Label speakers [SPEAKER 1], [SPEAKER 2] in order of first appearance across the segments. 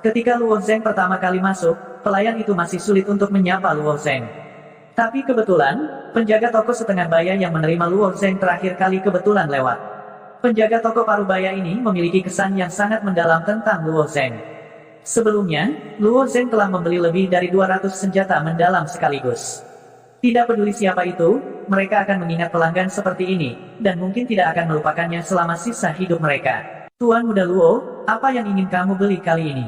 [SPEAKER 1] Ketika Luo Zeng pertama kali masuk, pelayan itu masih sulit untuk menyapa Luo Zeng. Tapi kebetulan, penjaga toko setengah baya yang menerima Luo Zeng terakhir kali kebetulan lewat. Penjaga toko parubaya ini memiliki kesan yang sangat mendalam tentang Luo Zeng. Sebelumnya, Luo Zeng telah membeli lebih dari 200 senjata mendalam sekaligus. Tidak peduli siapa itu, mereka akan mengingat pelanggan seperti ini, dan mungkin tidak akan melupakannya selama sisa hidup mereka. Tuan Muda Luo, apa yang ingin kamu beli kali ini?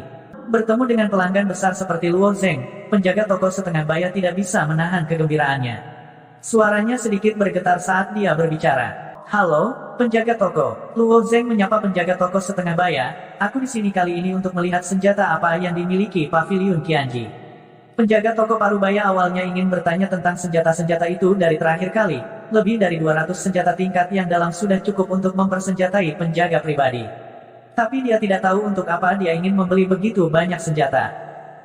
[SPEAKER 1] Bertemu dengan pelanggan besar seperti Luo Zeng, penjaga toko setengah baya tidak bisa menahan kegembiraannya. Suaranya sedikit bergetar saat dia berbicara. Halo, penjaga toko. Luo Zeng menyapa penjaga toko setengah baya. Aku di sini kali ini untuk melihat senjata apa yang dimiliki Paviliun Qianji. Penjaga toko parubaya awalnya ingin bertanya tentang senjata-senjata itu dari terakhir kali. Lebih dari 200 senjata tingkat yang dalam sudah cukup untuk mempersenjatai penjaga pribadi. Tapi dia tidak tahu untuk apa dia ingin membeli begitu banyak senjata.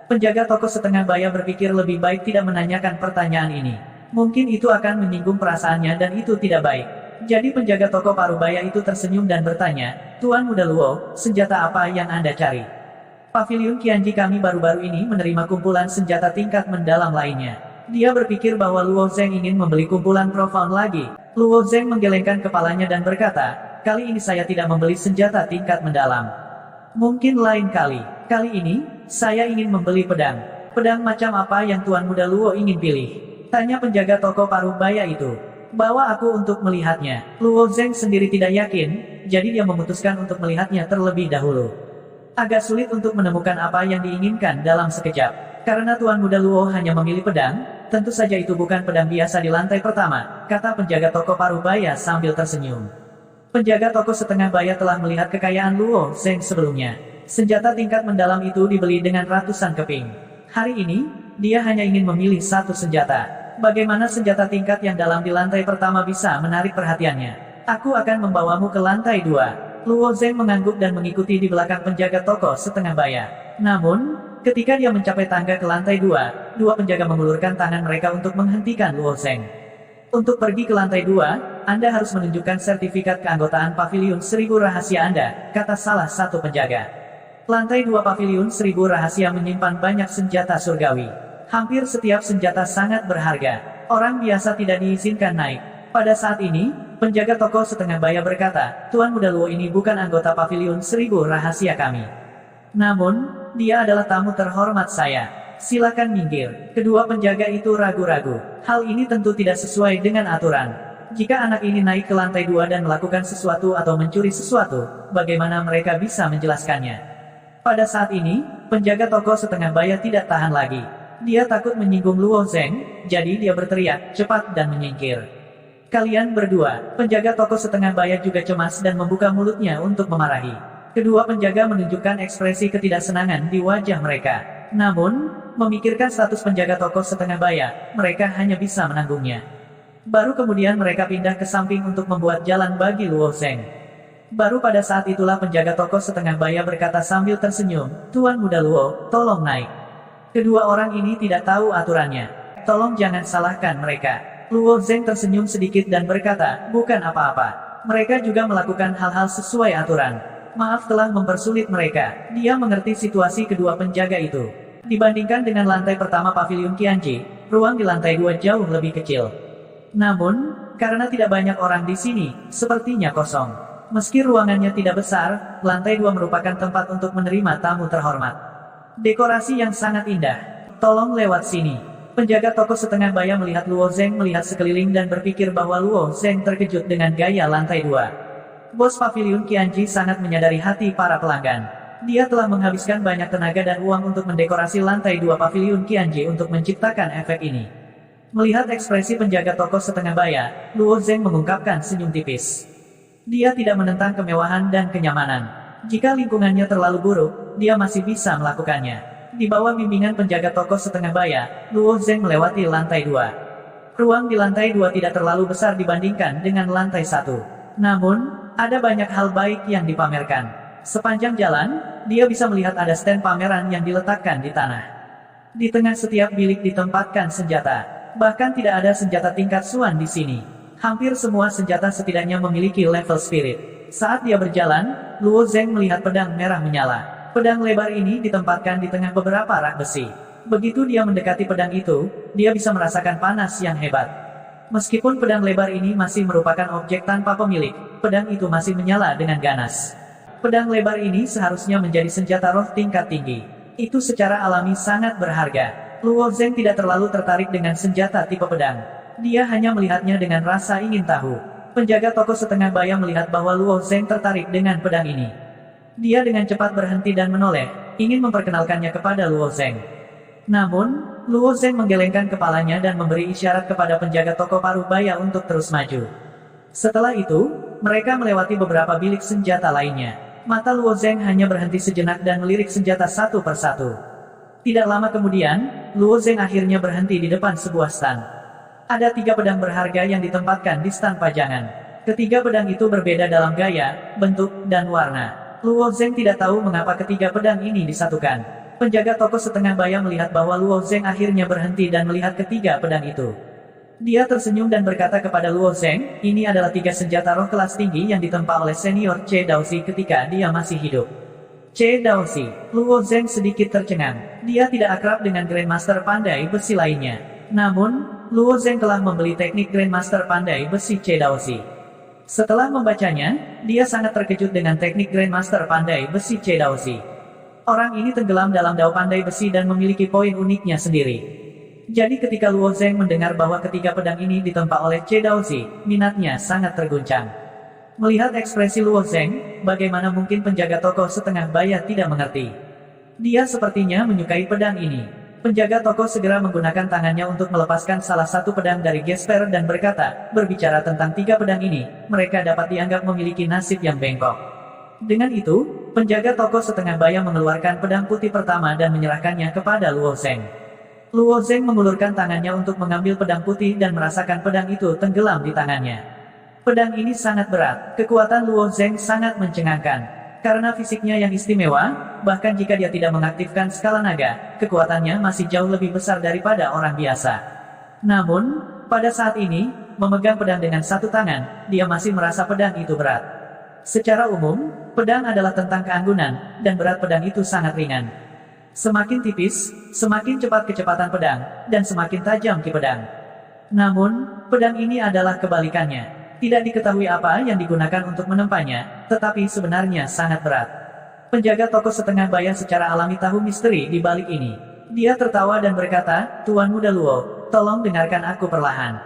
[SPEAKER 1] Penjaga toko setengah baya berpikir lebih baik tidak menanyakan pertanyaan ini. Mungkin itu akan menyinggung perasaannya dan itu tidak baik. Jadi penjaga toko parubaya itu tersenyum dan bertanya, Tuan Muda Luo, senjata apa yang Anda cari? Paviliun Qianji kami baru-baru ini menerima kumpulan senjata tingkat mendalam lainnya. Dia berpikir bahwa Luo Zeng ingin membeli kumpulan profound lagi. Luo Zeng menggelengkan kepalanya dan berkata, kali ini saya tidak membeli senjata tingkat mendalam. Mungkin lain kali. Kali ini, saya ingin membeli pedang. Pedang macam apa yang Tuan Muda Luo ingin pilih? Tanya penjaga toko parubaya itu. Bawa aku untuk melihatnya. Luo Zeng sendiri tidak yakin, jadi dia memutuskan untuk melihatnya terlebih dahulu. Agak sulit untuk menemukan apa yang diinginkan dalam sekejap. Karena Tuan Muda Luo hanya memilih pedang, tentu saja itu bukan pedang biasa di lantai pertama, kata penjaga toko parubaya sambil tersenyum. Penjaga toko setengah baya telah melihat kekayaan Luo Zeng sebelumnya. Senjata tingkat mendalam itu dibeli dengan ratusan keping. Hari ini, dia hanya ingin memilih satu senjata. Bagaimana senjata tingkat yang dalam di lantai pertama bisa menarik perhatiannya? Aku akan membawamu ke lantai 2. Luo Zeng mengangguk dan mengikuti di belakang penjaga toko setengah baya. Namun, ketika dia mencapai tangga ke lantai 2, dua penjaga mengulurkan tangan mereka untuk menghentikan Luo Zeng. Untuk pergi ke lantai 2, Anda harus menunjukkan sertifikat keanggotaan Paviliun 1000 Rahasia Anda, kata salah satu penjaga. Lantai 2 Paviliun 1000 Rahasia menyimpan banyak senjata surgawi. Hampir setiap senjata sangat berharga. Orang biasa tidak diizinkan naik. Pada saat ini, penjaga toko setengah baya berkata, Tuan Muda Luo ini bukan anggota Paviliun 1000 Rahasia kami. Namun, dia adalah tamu terhormat saya. Silakan minggir. Kedua penjaga itu ragu-ragu. Hal ini tentu tidak sesuai dengan aturan. Jika anak ini naik ke lantai 2 dan melakukan sesuatu atau mencuri sesuatu, bagaimana mereka bisa menjelaskannya? Pada saat ini, penjaga toko setengah baya tidak tahan lagi. Dia takut menyinggung Luo Zeng, jadi dia berteriak, cepat dan menyingkir. Kalian berdua, penjaga toko setengah baya juga cemas dan membuka mulutnya untuk memarahi. Kedua penjaga menunjukkan ekspresi ketidaksenangan di wajah mereka. Namun, memikirkan status penjaga toko setengah baya, mereka hanya bisa menanggungnya. Baru kemudian mereka pindah ke samping untuk membuat jalan bagi Luo Zeng. Baru pada saat itulah penjaga toko setengah baya berkata sambil tersenyum, Tuan Muda Luo, tolong naik. Kedua orang ini tidak tahu aturannya. Tolong jangan salahkan mereka. Luo Zeng tersenyum sedikit dan berkata, bukan apa-apa. Mereka juga melakukan hal-hal sesuai aturan. Maaf telah mempersulit mereka. Dia mengerti situasi kedua penjaga itu. Dibandingkan dengan lantai pertama Paviliun Qianji, ruang di lantai 2 jauh lebih kecil. Namun, karena tidak banyak orang di sini, sepertinya kosong. Meski ruangannya tidak besar, lantai 2 merupakan tempat untuk menerima tamu terhormat. Dekorasi yang sangat indah. Tolong lewat sini. Penjaga toko setengah baya melihat Luo Zeng melihat sekeliling dan berpikir bahwa Luo Zeng terkejut dengan gaya lantai 2. Bos Paviliun Qianji sangat menyadari hati para pelanggan. Dia telah menghabiskan banyak tenaga dan uang untuk mendekorasi lantai 2 Paviliun Qianji untuk menciptakan efek ini. Melihat ekspresi penjaga toko setengah baya, Luo Zeng mengungkapkan senyum tipis. Dia tidak menentang kemewahan dan kenyamanan. Jika lingkungannya terlalu buruk, dia masih bisa melakukannya. Di bawah bimbingan penjaga toko setengah baya, Luo Zeng melewati lantai 2. Ruang di lantai 2 tidak terlalu besar dibandingkan dengan lantai 1. Namun, ada banyak hal baik yang dipamerkan. Sepanjang jalan, dia bisa melihat ada stand pameran yang diletakkan di tanah. Di tengah setiap bilik ditempatkan senjata. Bahkan tidak ada senjata tingkat Suan di sini. Hampir semua senjata setidaknya memiliki level spirit. Saat dia berjalan, Luo Zeng melihat pedang merah menyala. Pedang lebar ini ditempatkan di tengah beberapa rak besi. Begitu dia mendekati pedang itu, dia bisa merasakan panas yang hebat. Meskipun pedang lebar ini masih merupakan objek tanpa pemilik, pedang itu masih menyala dengan ganas. Pedang lebar ini seharusnya menjadi senjata roh tingkat tinggi. Itu secara alami sangat berharga. Luo Zeng tidak terlalu tertarik dengan senjata tipe pedang. Dia hanya melihatnya dengan rasa ingin tahu. Penjaga toko setengah bayang melihat bahwa Luo Zeng tertarik dengan pedang ini. Dia dengan cepat berhenti dan menoleh, ingin memperkenalkannya kepada Luo Zeng. Namun, Luo Zeng menggelengkan kepalanya dan memberi isyarat kepada penjaga toko paruh baya untuk terus maju. Setelah itu, mereka melewati beberapa bilik senjata lainnya. Mata Luo Zeng hanya berhenti sejenak dan melirik senjata satu persatu. Tidak lama kemudian, Luo Zeng akhirnya berhenti di depan sebuah stand. Ada 3 pedang berharga yang ditempatkan di stand pajangan. Ketiga pedang itu berbeda dalam gaya, bentuk, dan warna. Luo Zeng tidak tahu mengapa ketiga pedang ini disatukan. Penjaga toko setengah bayang melihat bahwa Luo Zeng akhirnya berhenti dan melihat ketiga pedang itu. Dia tersenyum dan berkata kepada Luo Zeng, ini adalah 3 senjata roh kelas tinggi yang ditempa oleh senior Che Daoxi ketika dia masih hidup. Che Daoxi. Luo Zeng sedikit tercengang. Dia tidak akrab dengan Grandmaster pandai besi lainnya. Namun, Luo Zeng telah membeli teknik Grandmaster pandai besi Che Daoxi. Setelah membacanya, dia sangat terkejut dengan teknik Grandmaster pandai besi Che Daoxi. Orang ini tenggelam dalam dao pandai besi dan memiliki poin uniknya sendiri. Jadi ketika Luo Zeng mendengar bahwa ketiga pedang ini ditempa oleh Che Daoxi, minatnya sangat terguncang. Melihat ekspresi Luo Zeng, bagaimana mungkin penjaga toko setengah baya tidak mengerti. Dia sepertinya menyukai pedang ini. Penjaga toko segera menggunakan tangannya untuk melepaskan salah satu pedang dari gesper dan berkata, berbicara tentang 3 pedang ini, mereka dapat dianggap memiliki nasib yang bengkok. Dengan itu, penjaga toko setengah bayang mengeluarkan pedang putih pertama dan menyerahkannya kepada Luo Zeng. Luo Zeng mengulurkan tangannya untuk mengambil pedang putih dan merasakan pedang itu tenggelam di tangannya. Pedang ini sangat berat, kekuatan Luo Zeng sangat mencengangkan. Karena fisiknya yang istimewa, bahkan jika dia tidak mengaktifkan skala naga, kekuatannya masih jauh lebih besar daripada orang biasa. Namun, pada saat ini, memegang pedang dengan satu tangan, dia masih merasa pedang itu berat. Secara umum, pedang adalah tentang keanggunan, dan berat pedang itu sangat ringan. Semakin tipis, semakin cepat kecepatan pedang, dan semakin tajam ki pedang. Namun, pedang ini adalah kebalikannya. Tidak diketahui apa yang digunakan untuk menempanya, tetapi sebenarnya sangat berat. Penjaga toko setengah bayang secara alami tahu misteri di balik ini. Dia tertawa dan berkata, Tuan Muda Luo, tolong dengarkan aku perlahan.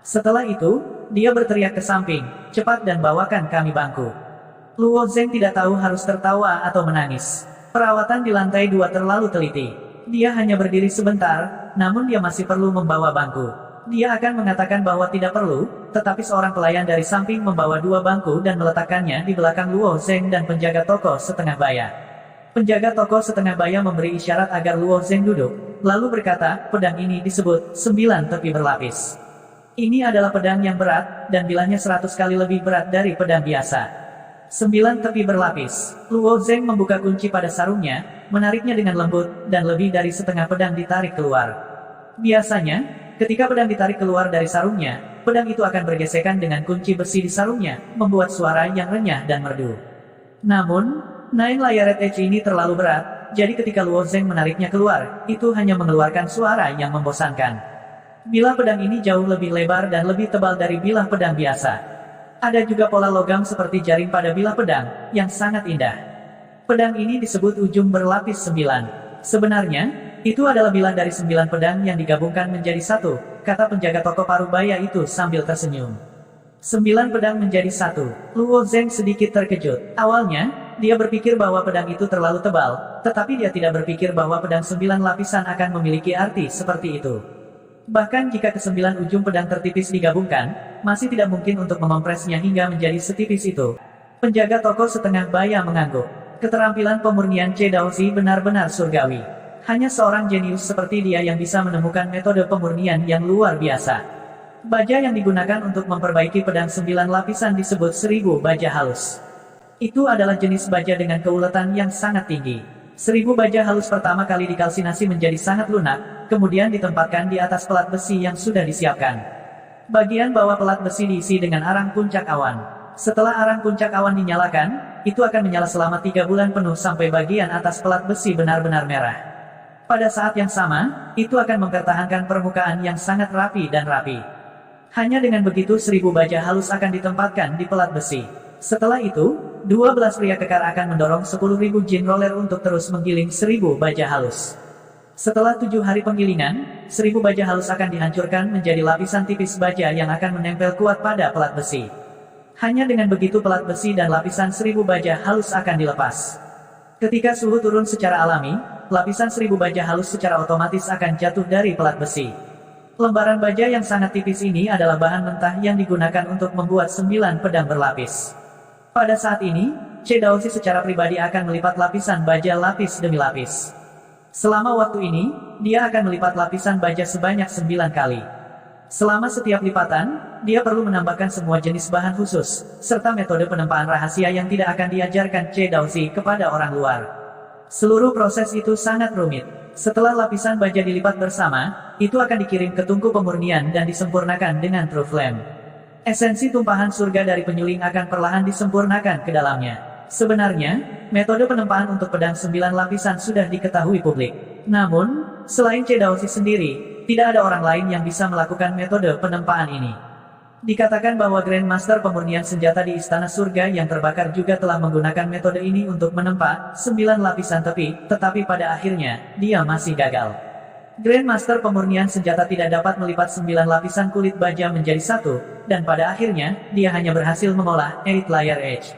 [SPEAKER 1] Setelah itu, dia berteriak ke samping, cepat dan bawakan kami bangku. Luo Zeng tidak tahu harus tertawa atau menangis. Perawatan di lantai 2 terlalu teliti. Dia hanya berdiri sebentar, namun dia masih perlu membawa bangku. Dia akan mengatakan bahwa tidak perlu, tetapi seorang pelayan dari samping membawa 2 bangku dan meletakkannya di belakang Luo Zeng dan penjaga toko setengah baya. Penjaga toko setengah baya memberi isyarat agar Luo Zeng duduk, lalu berkata, pedang ini disebut 9 tepi berlapis. Ini adalah pedang yang berat, dan bilangnya 100 kali lebih berat dari pedang biasa. 9 tepi berlapis. Luo Zeng membuka kunci pada sarungnya, menariknya dengan lembut, dan lebih dari setengah pedang ditarik keluar. Biasanya, ketika pedang ditarik keluar dari sarungnya, pedang itu akan bergesekan dengan kunci besi di sarungnya, membuat suara yang renyah dan merdu. Namun, Nine Layered Edge ini terlalu berat, jadi ketika Luo Zeng menariknya keluar, itu hanya mengeluarkan suara yang membosankan. Bilah pedang ini jauh lebih lebar dan lebih tebal dari bilah pedang biasa. Ada juga pola logam seperti jaring pada bilah pedang, yang sangat indah. Pedang ini disebut ujung berlapis 9. Sebenarnya, itu adalah bilah dari 9 pedang yang digabungkan menjadi satu, kata penjaga toko paruh baya itu sambil tersenyum. 9 pedang menjadi satu. Luo Zeng sedikit terkejut. Awalnya, dia berpikir bahwa pedang itu terlalu tebal, tetapi dia tidak berpikir bahwa pedang 9 lapisan akan memiliki arti seperti itu. Bahkan jika ke-9 ujung pedang tertipis digabungkan, masih tidak mungkin untuk memompresnya hingga menjadi setipis itu. Penjaga toko setengah baya mengangguk. Keterampilan pemurnian Che Daoxi benar-benar surgawi. Hanya seorang jenius seperti dia yang bisa menemukan metode pemurnian yang luar biasa. Baja yang digunakan untuk memperbaiki pedang 9 lapisan disebut 1000 baja halus. Itu adalah jenis baja dengan keuletan yang sangat tinggi. 1000 baja halus pertama kali dikalsinasi menjadi sangat lunak, kemudian ditempatkan di atas pelat besi yang sudah disiapkan. Bagian bawah pelat besi diisi dengan arang puncak awan. Setelah arang puncak awan dinyalakan, itu akan menyala selama 3 bulan penuh sampai bagian atas pelat besi benar-benar merah. Pada saat yang sama, itu akan mempertahankan permukaan yang sangat rapi dan rapi. Hanya dengan begitu 1000 baja halus akan ditempatkan di pelat besi. Setelah itu, 12 pria kekar akan mendorong 10.000 jin roller untuk terus menggiling 1000 baja halus. Setelah 7 hari penggilingan, 1000 baja halus akan dihancurkan menjadi lapisan tipis baja yang akan menempel kuat pada pelat besi. Hanya dengan begitu pelat besi dan lapisan 1000 baja halus akan dilepas. Ketika suhu turun secara alami, lapisan 1000 baja halus secara otomatis akan jatuh dari pelat besi. Lembaran baja yang sangat tipis ini adalah bahan mentah yang digunakan untuk membuat 9 pedang berlapis. Pada saat ini, Che Daoxi secara pribadi akan melipat lapisan baja lapis demi lapis. Selama waktu ini, dia akan melipat lapisan baja sebanyak 9 kali. Selama setiap lipatan, dia perlu menambahkan semua jenis bahan khusus, serta metode penempaan rahasia yang tidak akan diajarkan Che Daoxi kepada orang luar. Seluruh proses itu sangat rumit. Setelah lapisan baja dilipat bersama, itu akan dikirim ke tungku pemurnian dan disempurnakan dengan True Flame. Esensi tumpahan surga dari penyuling akan perlahan disempurnakan ke dalamnya. Sebenarnya, metode penempaan untuk pedang 9 lapisan sudah diketahui publik. Namun, selain Che Daoxi sendiri, tidak ada orang lain yang bisa melakukan metode penempaan ini. Dikatakan bahwa Grandmaster pemurnian senjata di Istana Surga yang terbakar juga telah menggunakan metode ini untuk menempa 9 lapisan tepi, tetapi pada akhirnya, dia masih gagal. Grandmaster pemurnian senjata tidak dapat melipat 9 lapisan kulit baja menjadi satu, dan pada akhirnya, dia hanya berhasil mengolah 8 layer edge.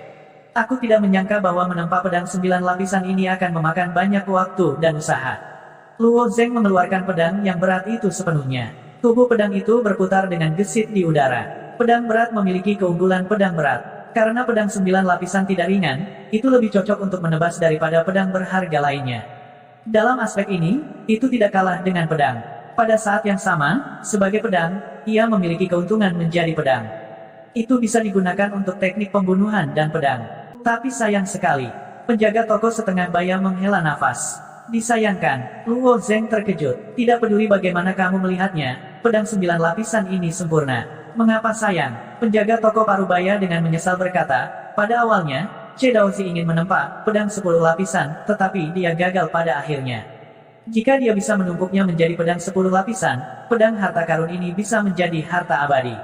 [SPEAKER 1] Aku tidak menyangka bahwa menempa pedang 9 lapisan ini akan memakan banyak waktu dan usaha. Luo Zeng mengeluarkan pedang yang berat itu sepenuhnya. Tubuh pedang itu berputar dengan gesit di udara. Pedang berat memiliki keunggulan pedang berat. Karena pedang 9 lapisan tidak ringan, itu lebih cocok untuk menebas daripada pedang berharga lainnya. Dalam aspek ini, itu tidak kalah dengan pedang. Pada saat yang sama, sebagai pedang, ia memiliki keuntungan menjadi pedang. Itu bisa digunakan untuk teknik pembunuhan dan pedang. Tapi sayang sekali, penjaga toko setengah baya menghela nafas. Disayangkan, Luo Zeng terkejut. Tidak peduli bagaimana kamu melihatnya, pedang 9 lapisan ini sempurna. Mengapa sayang? Penjaga toko Parubaya dengan menyesal berkata, pada awalnya, Che Daoxi ingin menempa pedang 10 lapisan, tetapi dia gagal pada akhirnya. Jika dia bisa menumpuknya menjadi pedang 10 lapisan, pedang harta karun ini bisa menjadi harta abadi.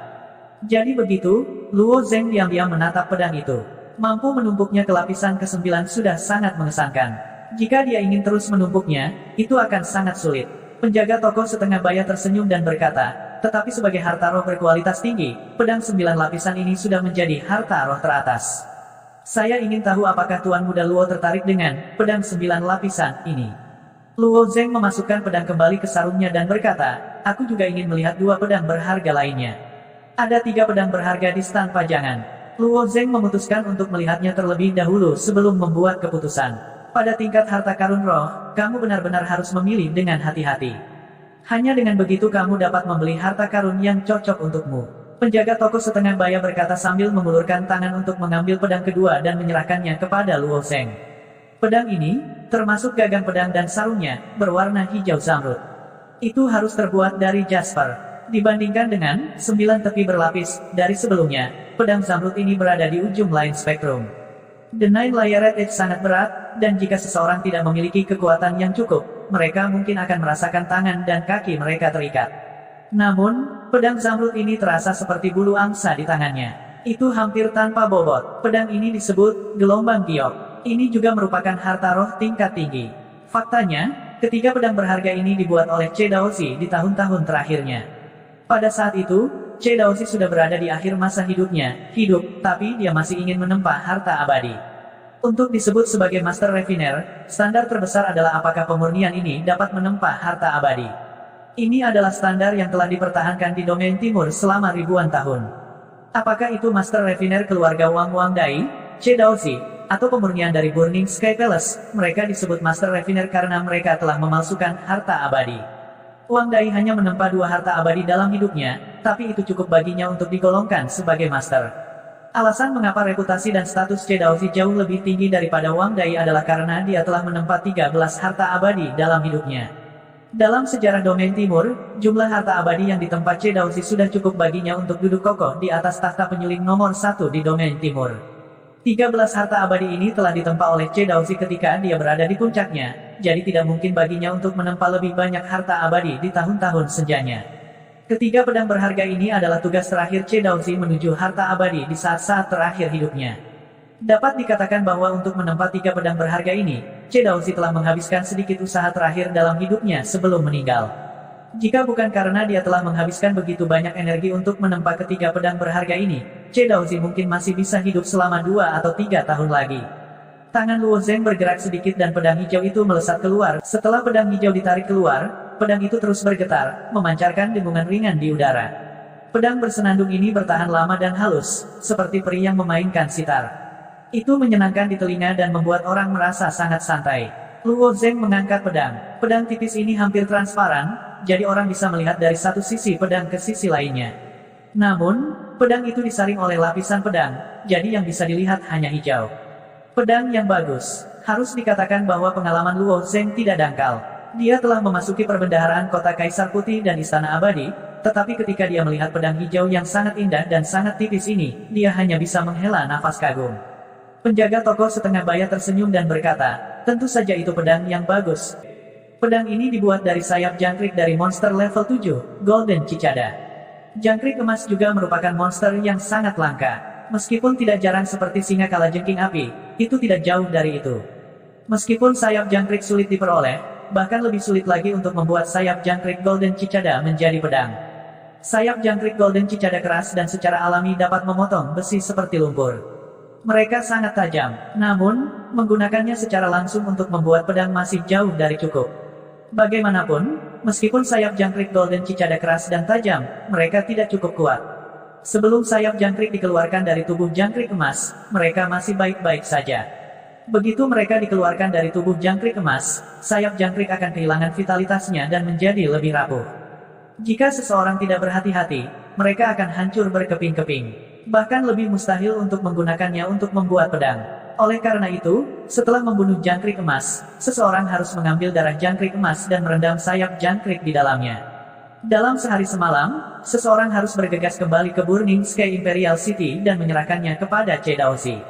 [SPEAKER 1] Jadi begitu, Luo Zeng diam-diam menatap pedang itu. Mampu menumpuknya ke lapisan ke-9 sudah sangat mengesankan. Jika dia ingin terus menumpuknya, itu akan sangat sulit. Penjaga toko setengah baya tersenyum dan berkata, tetapi sebagai harta roh berkualitas tinggi, pedang 9 lapisan ini sudah menjadi harta roh teratas. Saya ingin tahu apakah Tuan Muda Luo tertarik dengan pedang 9 lapisan ini. Luo Zeng memasukkan pedang kembali ke sarungnya dan berkata, aku juga ingin melihat 2 pedang berharga lainnya. Ada 3 pedang berharga di stan pajangan. Luo Zeng memutuskan untuk melihatnya terlebih dahulu sebelum membuat keputusan. Pada tingkat harta karun roh, kamu benar-benar harus memilih dengan hati-hati. Hanya dengan begitu kamu dapat membeli harta karun yang cocok untukmu. Penjaga toko setengah baya berkata sambil mengulurkan tangan untuk mengambil pedang kedua dan menyerahkannya kepada Luo Zeng. Pedang ini, termasuk gagang pedang dan sarungnya, berwarna hijau zamrud. Itu harus terbuat dari jasper. Dibandingkan dengan 9 tepi berlapis dari sebelumnya, pedang zamrud ini berada di ujung lain spektrum. The Nine Layered Edge sangat berat, dan jika seseorang tidak memiliki kekuatan yang cukup, mereka mungkin akan merasakan tangan dan kaki mereka terikat. Namun, pedang zamrud ini terasa seperti bulu angsa di tangannya. Itu hampir tanpa bobot. Pedang ini disebut gelombang giok. Ini juga merupakan harta roh tingkat tinggi. Faktanya, ketiga pedang berharga ini dibuat oleh Che Daoxi di tahun-tahun terakhirnya. Pada saat itu, Che Daoxi sudah berada di akhir masa hidupnya, tapi dia masih ingin menempa harta abadi. Untuk disebut sebagai Master Refiner, standar terbesar adalah apakah pemurnian ini dapat menempa harta abadi. Ini adalah standar yang telah dipertahankan di domain timur selama ribuan tahun. Apakah itu Master Refiner keluarga Wang Dai, Che Daoxi, atau pemurnian dari Burning Sky Palace, mereka disebut Master Refiner karena mereka telah memalsukan harta abadi. Wang Dai hanya menempa 2 harta abadi dalam hidupnya, tapi itu cukup baginya untuk digolongkan sebagai master. Alasan mengapa reputasi dan status Che Daoxi jauh lebih tinggi daripada Wang Dai adalah karena dia telah menempa 13 harta abadi dalam hidupnya. Dalam sejarah domain timur, jumlah harta abadi yang ditempa Cedausi sudah cukup baginya untuk duduk kokoh di atas takhta penyuling nomor 1 di domain timur. 13 harta abadi ini telah ditempa oleh Cedausi ketika dia berada di puncaknya, jadi tidak mungkin baginya untuk menempa lebih banyak harta abadi di tahun-tahun senjanya. Ketiga pedang berharga ini adalah tugas terakhir Cedausi menuju harta abadi di saat-saat terakhir hidupnya. Dapat dikatakan bahwa untuk menempa 3 pedang berharga ini, Cedausi telah menghabiskan sedikit usaha terakhir dalam hidupnya sebelum meninggal. Jika bukan karena dia telah menghabiskan begitu banyak energi untuk menempa ketiga pedang berharga ini, Cedausi mungkin masih bisa hidup selama 2 atau 3 tahun lagi. Tangan Luo Zeng bergerak sedikit dan pedang hijau itu melesat keluar. Setelah pedang hijau ditarik keluar, pedang itu terus bergetar, memancarkan dengungan ringan di udara. Pedang bersenandung ini bertahan lama dan halus, seperti peri yang memainkan sitar. Itu menyenangkan di telinga dan membuat orang merasa sangat santai. Luo Zeng mengangkat pedang. Pedang tipis ini hampir transparan, jadi orang bisa melihat dari satu sisi pedang ke sisi lainnya. Namun, pedang itu disaring oleh lapisan pedang, jadi yang bisa dilihat hanya hijau. Pedang yang bagus. Harus dikatakan bahwa pengalaman Luo Zeng tidak dangkal. Dia telah memasuki perbendaharaan kota Kaisar Putih dan Istana Abadi, tetapi ketika dia melihat pedang hijau yang sangat indah dan sangat tipis ini, dia hanya bisa menghela nafas kagum. Penjaga toko setengah baya tersenyum dan berkata, tentu saja itu pedang yang bagus. Pedang ini dibuat dari sayap jangkrik dari monster level 7, Golden Cicada. Jangkrik emas juga merupakan monster yang sangat langka. Meskipun tidak jarang seperti singa kalajengking api, itu tidak jauh dari itu. Meskipun sayap jangkrik sulit diperoleh, bahkan lebih sulit lagi untuk membuat sayap jangkrik Golden Cicada menjadi pedang. Sayap jangkrik Golden Cicada keras dan secara alami dapat memotong besi seperti lumpur. Mereka sangat tajam, namun, menggunakannya secara langsung untuk membuat pedang masih jauh dari cukup. Bagaimanapun, meskipun sayap jangkrik Golden Cicada keras dan tajam, mereka tidak cukup kuat. Sebelum sayap jangkrik dikeluarkan dari tubuh jangkrik emas, mereka masih baik-baik saja. Begitu mereka dikeluarkan dari tubuh jangkrik emas, sayap jangkrik akan kehilangan vitalitasnya dan menjadi lebih rapuh. Jika seseorang tidak berhati-hati, mereka akan hancur berkeping-keping. Bahkan lebih mustahil untuk menggunakannya untuk membuat pedang. Oleh karena itu, setelah membunuh jangkrik emas, seseorang harus mengambil darah jangkrik emas dan merendam sayap jangkrik di dalamnya. Dalam sehari semalam, seseorang harus bergegas kembali ke Burning Sky Imperial City dan menyerahkannya kepada Cedausi.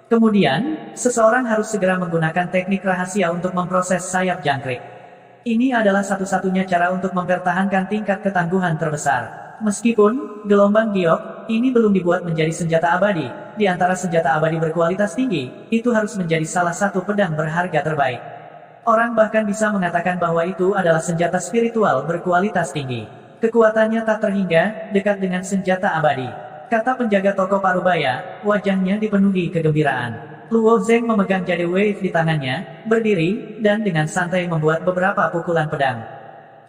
[SPEAKER 1] Kemudian, seseorang harus segera menggunakan teknik rahasia untuk memproses sayap jangkrik. Ini adalah satu-satunya cara untuk mempertahankan tingkat ketangguhan terbesar. Meskipun, gelombang giok, ini belum dibuat menjadi senjata abadi, di antara senjata abadi berkualitas tinggi, itu harus menjadi salah satu pedang berharga terbaik. Orang bahkan bisa mengatakan bahwa itu adalah senjata spiritual berkualitas tinggi. Kekuatannya tak terhingga, dekat dengan senjata abadi. Kata penjaga toko Parubaya, wajahnya dipenuhi kegembiraan. Luo Zeng memegang jade wave di tangannya, berdiri, dan dengan santai membuat beberapa pukulan pedang.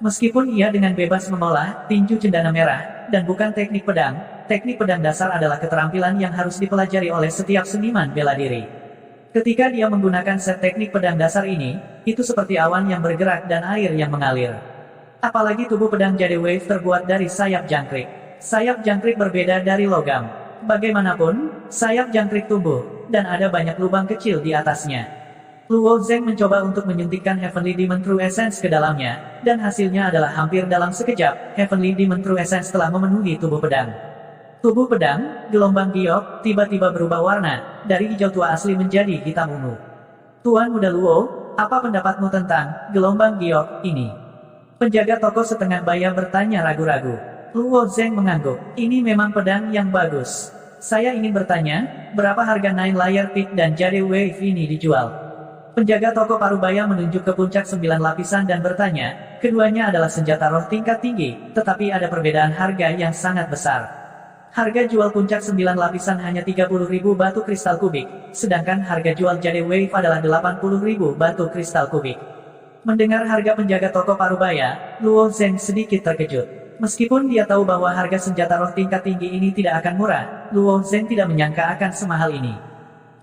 [SPEAKER 1] Meskipun ia dengan bebas mengolah tinju cendana merah, dan bukan teknik pedang dasar adalah keterampilan yang harus dipelajari oleh setiap seniman bela diri. Ketika dia menggunakan set teknik pedang dasar ini, itu seperti awan yang bergerak dan air yang mengalir. Apalagi tubuh pedang jade wave terbuat dari sayap jangkrik. Sayap jangkrik berbeda dari logam. Bagaimanapun, sayap jangkrik tumbuh, dan ada banyak lubang kecil di atasnya. Luo Zeng mencoba untuk menyuntikkan Heavenly Demon True Essence ke dalamnya, dan hasilnya adalah hampir dalam sekejap, Heavenly Demon True Essence telah memenuhi tubuh pedang. Tubuh pedang, gelombang giok, tiba-tiba berubah warna, dari hijau tua asli menjadi hitam ungu. Tuan Muda Luo, apa pendapatmu tentang gelombang giok ini? Penjaga toko setengah baya bertanya ragu-ragu. Luo Zeng mengangguk, ini memang pedang yang bagus. Saya ingin bertanya, berapa harga Nine Layer Peak dan Jade Wave ini dijual? Penjaga toko Parubaya menunjuk ke puncak 9 lapisan dan bertanya, keduanya adalah senjata roh tingkat tinggi, tetapi ada perbedaan harga yang sangat besar. Harga jual puncak 9 lapisan hanya 30.000 batu kristal kubik, sedangkan harga jual Jade Wave adalah 80.000 batu kristal kubik. Mendengar harga penjaga toko Parubaya, Luo Zeng sedikit terkejut. Meskipun dia tahu bahwa harga senjata roh tingkat tinggi ini tidak akan murah, Luo Zeng tidak menyangka akan semahal ini.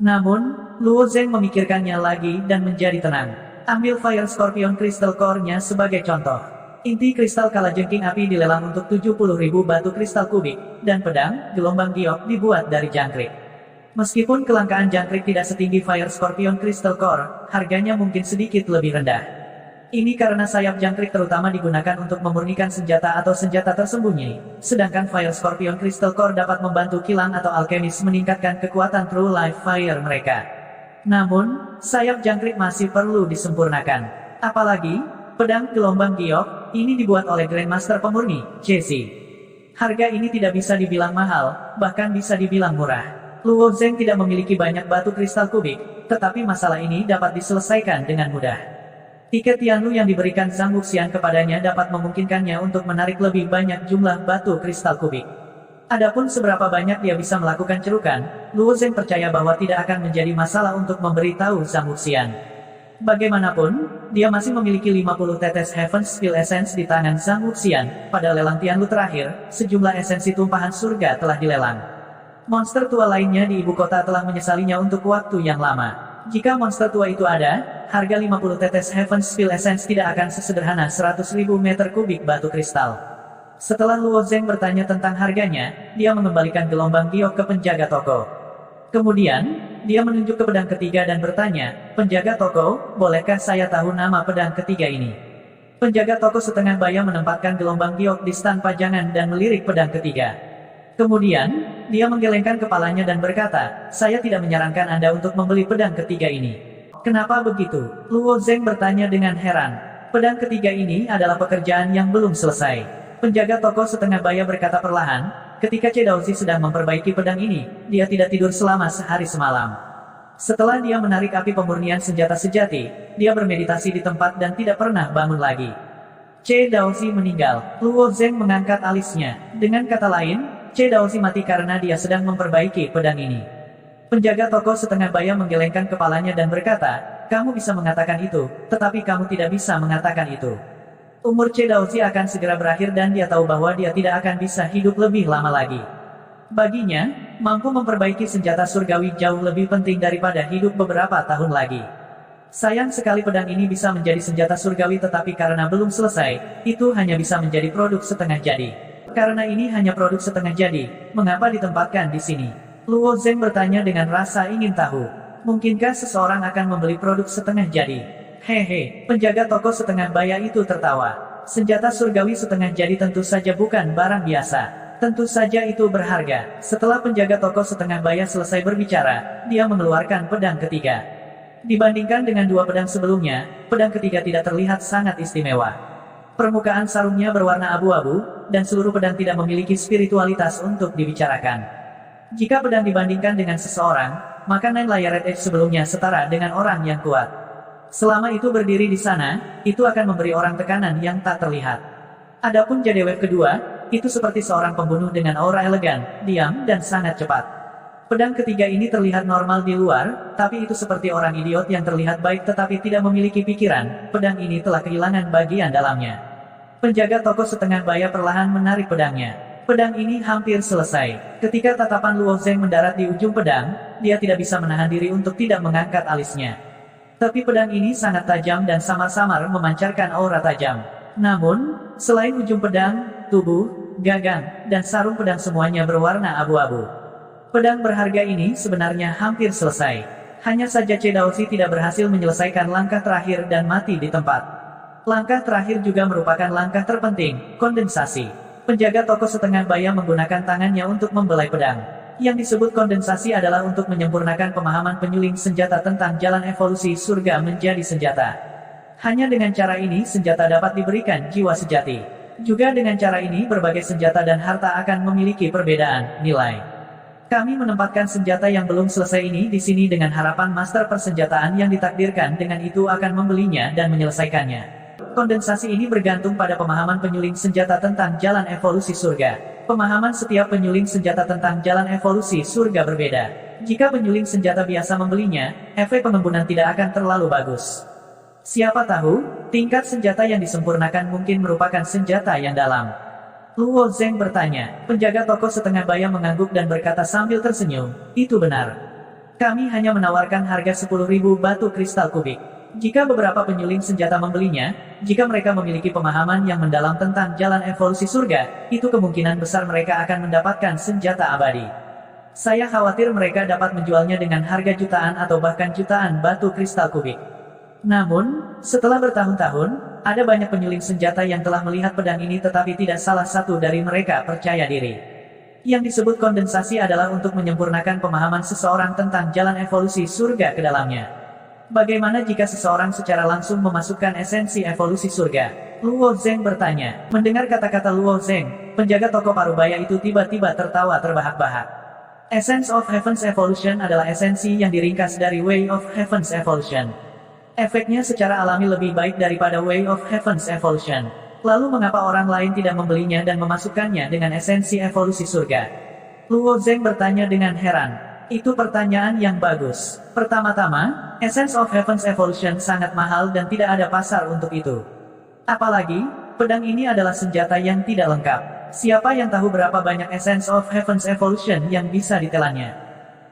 [SPEAKER 1] Namun, Luo Zeng memikirkannya lagi dan menjadi tenang. Ambil Fire Scorpion Crystal Core-nya sebagai contoh. Inti kristal kalajengking api dilelang untuk 70.000 batu kristal kubik, dan pedang, gelombang giok dibuat dari jangkrik. Meskipun kelangkaan jangkrik tidak setinggi Fire Scorpion Crystal Core, harganya mungkin sedikit lebih rendah. Ini karena sayap jangkrik terutama digunakan untuk memurnikan senjata atau senjata tersembunyi, sedangkan Fire Scorpion Crystal Core dapat membantu kilang atau alkemis meningkatkan kekuatan True Life Fire mereka. Namun, sayap jangkrik masih perlu disempurnakan. Apalagi, pedang gelombang giok, ini dibuat oleh Grandmaster pemurni, Jesse. Harga ini tidak bisa dibilang mahal, bahkan bisa dibilang murah. Luo Zeng tidak memiliki banyak batu kristal kubik, tetapi masalah ini dapat diselesaikan dengan mudah. Tiket Tianlu yang diberikan Zhang Wuxian kepadanya dapat memungkinkannya untuk menarik lebih banyak jumlah batu kristal kubik. Adapun seberapa banyak dia bisa melakukan cerukan, Luo Zeng percaya bahwa tidak akan menjadi masalah untuk memberitahu Zhang Wuxian. Bagaimanapun, dia masih memiliki 50 tetes Heaven's Spill Essence di tangan Zhang Wuxian. Pada lelang Tianlu terakhir, sejumlah esensi tumpahan surga telah dilelang. Monster tua lainnya di ibu kota telah menyesalinya untuk waktu yang lama. Jika monster tua itu ada, harga 50 tetes Heaven's Spill Essence tidak akan sesederhana 100.000 meter kubik batu kristal. Setelah Luo Zeng bertanya tentang harganya, dia mengembalikan gelombang giok ke penjaga toko. Kemudian, dia menunjuk ke pedang ketiga dan bertanya, "Penjaga toko, bolehkah saya tahu nama pedang ketiga ini?" Penjaga toko setengah baya menempatkan gelombang giok di stan pajangan dan melirik pedang ketiga. Kemudian, dia menggelengkan kepalanya dan berkata, "Saya tidak menyarankan Anda untuk membeli pedang ketiga ini." "Kenapa begitu?" Luo Zeng bertanya dengan heran. "Pedang ketiga ini adalah pekerjaan yang belum selesai." Penjaga toko setengah baya berkata perlahan, "Ketika Cedaozi sedang memperbaiki pedang ini, dia tidak tidur selama sehari semalam. Setelah dia menarik api pemurnian senjata sejati, dia bermeditasi di tempat dan tidak pernah bangun lagi." Cedaozi meninggal. Luo Zeng mengangkat alisnya. Dengan kata lain, Cedaozi mati karena dia sedang memperbaiki pedang ini. Penjaga toko setengah baya menggelengkan kepalanya dan berkata, "Kamu bisa mengatakan itu, tetapi kamu tidak bisa mengatakan itu." Umur Cedaozi akan segera berakhir dan dia tahu bahwa dia tidak akan bisa hidup lebih lama lagi. Baginya, mampu memperbaiki senjata surgawi jauh lebih penting daripada hidup beberapa tahun lagi. Sayang sekali pedang ini bisa menjadi senjata surgawi tetapi karena belum selesai, itu hanya bisa menjadi produk setengah jadi. Karena ini hanya produk setengah jadi, mengapa ditempatkan di sini? Luo Zeng bertanya dengan rasa ingin tahu. Mungkinkah seseorang akan membeli produk setengah jadi? Hehe, penjaga toko setengah baya itu tertawa. Senjata surgawi setengah jadi tentu saja bukan barang biasa. Tentu saja itu berharga. Setelah penjaga toko setengah baya selesai berbicara, dia mengeluarkan pedang ketiga. Dibandingkan dengan dua pedang sebelumnya, pedang ketiga tidak terlihat sangat istimewa. Permukaan sarungnya berwarna abu-abu, dan seluruh pedang tidak memiliki spiritualitas untuk dibicarakan. Jika pedang dibandingkan dengan seseorang, maka Nine Layered Edge sebelumnya setara dengan orang yang kuat. Selama itu berdiri di sana, itu akan memberi orang tekanan yang tak terlihat. Adapun Jade Wave kedua, itu seperti seorang pembunuh dengan aura elegan, diam, dan sangat cepat. Pedang ketiga ini terlihat normal di luar, tapi itu seperti orang idiot yang terlihat baik tetapi tidak memiliki pikiran. Pedang ini telah kehilangan bagian dalamnya. Penjaga toko setengah baya perlahan menarik pedangnya. Pedang ini hampir selesai. Ketika tatapan Luo Zeng mendarat di ujung pedang, dia tidak bisa menahan diri untuk tidak mengangkat alisnya. Tapi pedang ini sangat tajam dan samar-samar memancarkan aura tajam. Namun, selain ujung pedang, tubuh, gagang, dan sarung pedang semuanya berwarna abu-abu. Pedang berharga ini sebenarnya hampir selesai. Hanya saja Cedaozi tidak berhasil menyelesaikan langkah terakhir dan mati di tempat. Langkah terakhir juga merupakan langkah terpenting, kondensasi. Penjaga toko setengah baya menggunakan tangannya untuk membelai pedang. Yang disebut kondensasi adalah untuk menyempurnakan pemahaman penyuling senjata tentang jalan evolusi surga menjadi senjata. Hanya dengan cara ini senjata dapat diberikan jiwa sejati. Juga dengan cara ini berbagai senjata dan harta akan memiliki perbedaan nilai. Kami menempatkan senjata yang belum selesai ini di sini dengan harapan master persenjataan yang ditakdirkan dengan itu akan membelinya dan menyelesaikannya. Kondensasi ini bergantung pada pemahaman penyuling senjata tentang jalan evolusi surga. Pemahaman setiap penyuling senjata tentang jalan evolusi surga berbeda. Jika penyuling senjata biasa membelinya, efek pengembunan tidak akan terlalu bagus. Siapa tahu, tingkat senjata yang disempurnakan mungkin merupakan senjata yang dalam. Luo Zeng bertanya. Penjaga toko setengah baya mengangguk dan berkata sambil tersenyum, "Itu benar. Kami hanya menawarkan harga 10.000 batu kristal kubik. Jika beberapa penyuling senjata membelinya, jika mereka memiliki pemahaman yang mendalam tentang jalan evolusi surga, itu kemungkinan besar mereka akan mendapatkan senjata abadi. Saya khawatir mereka dapat menjualnya dengan harga jutaan atau bahkan jutaan batu kristal kubik." Namun, setelah bertahun-tahun, ada banyak penyuling senjata yang telah melihat pedang ini tetapi tidak salah satu dari mereka percaya diri. Yang disebut kondensasi adalah untuk menyempurnakan pemahaman seseorang tentang jalan evolusi surga ke dalamnya. Bagaimana jika seseorang secara langsung memasukkan esensi evolusi surga? Luo Zeng bertanya. Mendengar kata-kata Luo Zeng, penjaga toko parubaya itu tiba-tiba tertawa terbahak-bahak. Essence of Heaven's Evolution adalah esensi yang diringkas dari Way of Heaven's Evolution. Efeknya secara alami lebih baik daripada Way of Heaven's Evolution. Lalu mengapa orang lain tidak membelinya dan memasukkannya dengan esensi evolusi surga? Luo Zeng bertanya dengan heran. Itu pertanyaan yang bagus. Pertama-tama, Essence of Heaven's Evolution sangat mahal dan tidak ada pasar untuk itu. Apalagi, pedang ini adalah senjata yang tidak lengkap. Siapa yang tahu berapa banyak Essence of Heaven's Evolution yang bisa ditelannya?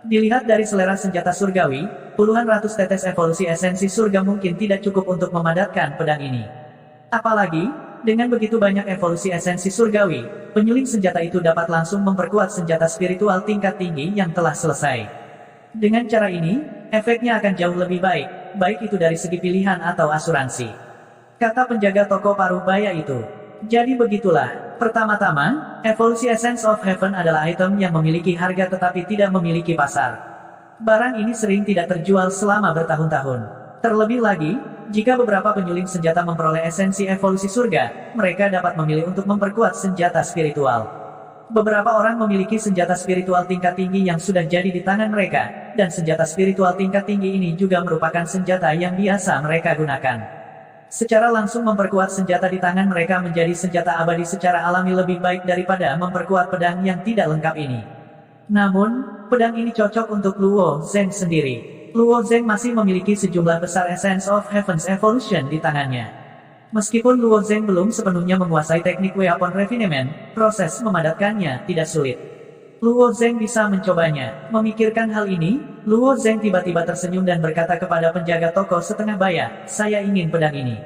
[SPEAKER 1] Dilihat dari selera senjata surgawi, puluhan ratus tetes evolusi esensi surga mungkin tidak cukup untuk memadatkan pedang ini. Apalagi, dengan begitu banyak evolusi esensi surgawi, penyuling senjata itu dapat langsung memperkuat senjata spiritual tingkat tinggi yang telah selesai. Dengan cara ini, efeknya akan jauh lebih baik, baik itu dari segi pilihan atau asuransi. Kata penjaga toko parubaya itu. Jadi begitulah, pertama-tama, evolusi Essence of Heaven adalah item yang memiliki harga tetapi tidak memiliki pasar. Barang ini sering tidak terjual selama bertahun-tahun. Terlebih lagi, jika beberapa penyuling senjata memperoleh esensi evolusi surga, mereka dapat memilih untuk memperkuat senjata spiritual. Beberapa orang memiliki senjata spiritual tingkat tinggi yang sudah jadi di tangan mereka, dan senjata spiritual tingkat tinggi ini juga merupakan senjata yang biasa mereka gunakan. Secara langsung memperkuat senjata di tangan mereka menjadi senjata abadi secara alami lebih baik daripada memperkuat pedang yang tidak lengkap ini. Namun, pedang ini cocok untuk Luo Zeng sendiri. Luo Zeng masih memiliki sejumlah besar Essence of Heaven's Evolution di tangannya. Meskipun Luo Zeng belum sepenuhnya menguasai teknik weapon refinement, proses memadatkannya tidak sulit. Luo Zeng bisa mencobanya. Memikirkan hal ini, Luo Zeng tiba-tiba tersenyum dan berkata kepada penjaga toko setengah baya, "Saya ingin pedang ini."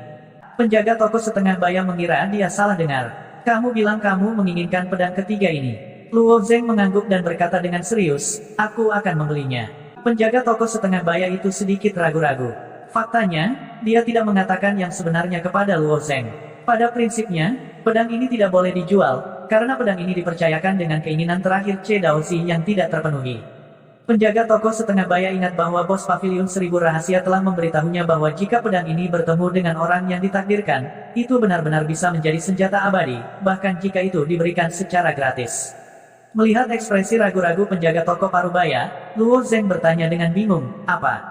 [SPEAKER 1] Penjaga toko setengah baya mengira dia salah dengar. "Kamu bilang kamu menginginkan pedang ketiga ini?" Luo Zeng mengangguk dan berkata dengan serius, "Aku akan membelinya." Penjaga toko setengah baya itu sedikit ragu-ragu. Faktanya, dia tidak mengatakan yang sebenarnya kepada Luo Zeng. Pada prinsipnya, pedang ini tidak boleh dijual, karena pedang ini dipercayakan dengan keinginan terakhir Che Daozi yang tidak terpenuhi. Penjaga toko setengah baya ingat bahwa bos Paviliun Seribu Rahasia telah memberitahunya bahwa jika pedang ini bertemu dengan orang yang ditakdirkan, itu benar-benar bisa menjadi senjata abadi, bahkan jika itu diberikan secara gratis. Melihat ekspresi ragu-ragu penjaga toko parubaya, Luo Zeng bertanya dengan bingung, "Apa?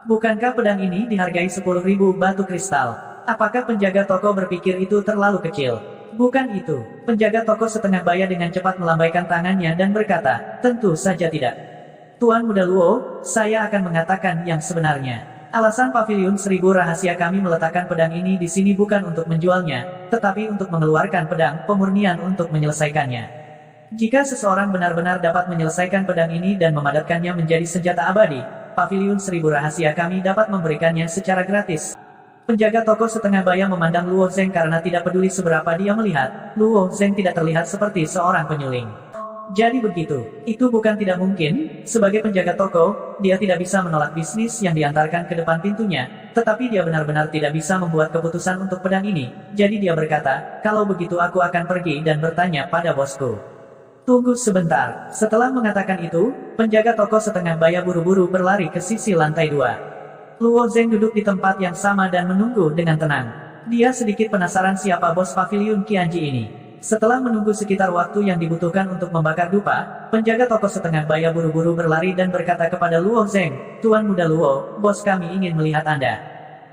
[SPEAKER 1] Bukankah pedang ini dihargai 10.000 batu kristal? Apakah penjaga toko berpikir itu terlalu kecil?" "Bukan itu." Penjaga toko setengah baya dengan cepat melambaikan tangannya dan berkata, "Tentu saja tidak. Tuan Muda Luo, saya akan mengatakan yang sebenarnya. Alasan Paviliun Seribu Rahasia kami meletakkan pedang ini di sini bukan untuk menjualnya, tetapi untuk mengeluarkan pedang pemurnian untuk menyelesaikannya. Jika seseorang benar-benar dapat menyelesaikan pedang ini dan memadatkannya menjadi senjata abadi, Paviliun Seribu Rahasia kami dapat memberikannya secara gratis." Penjaga toko setengah baya memandang Luo Zeng karena tidak peduli seberapa dia melihat, Luo Zeng tidak terlihat seperti seorang penyuling. Jadi begitu, itu bukan tidak mungkin, sebagai penjaga toko, dia tidak bisa menolak bisnis yang diantarkan ke depan pintunya, tetapi dia benar-benar tidak bisa membuat keputusan untuk pedang ini, jadi dia berkata, "Kalau begitu aku akan pergi dan bertanya pada bosku." "Tunggu sebentar." Setelah mengatakan itu, penjaga toko setengah baya buru-buru berlari ke sisi lantai 2. Luo Zeng duduk di tempat yang sama dan menunggu dengan tenang. Dia sedikit penasaran siapa bos Paviliun Qianji ini. Setelah menunggu sekitar waktu yang dibutuhkan untuk membakar dupa, penjaga toko setengah baya buru-buru berlari dan berkata kepada Luo Zeng, "Tuan Muda Luo, bos kami ingin melihat Anda."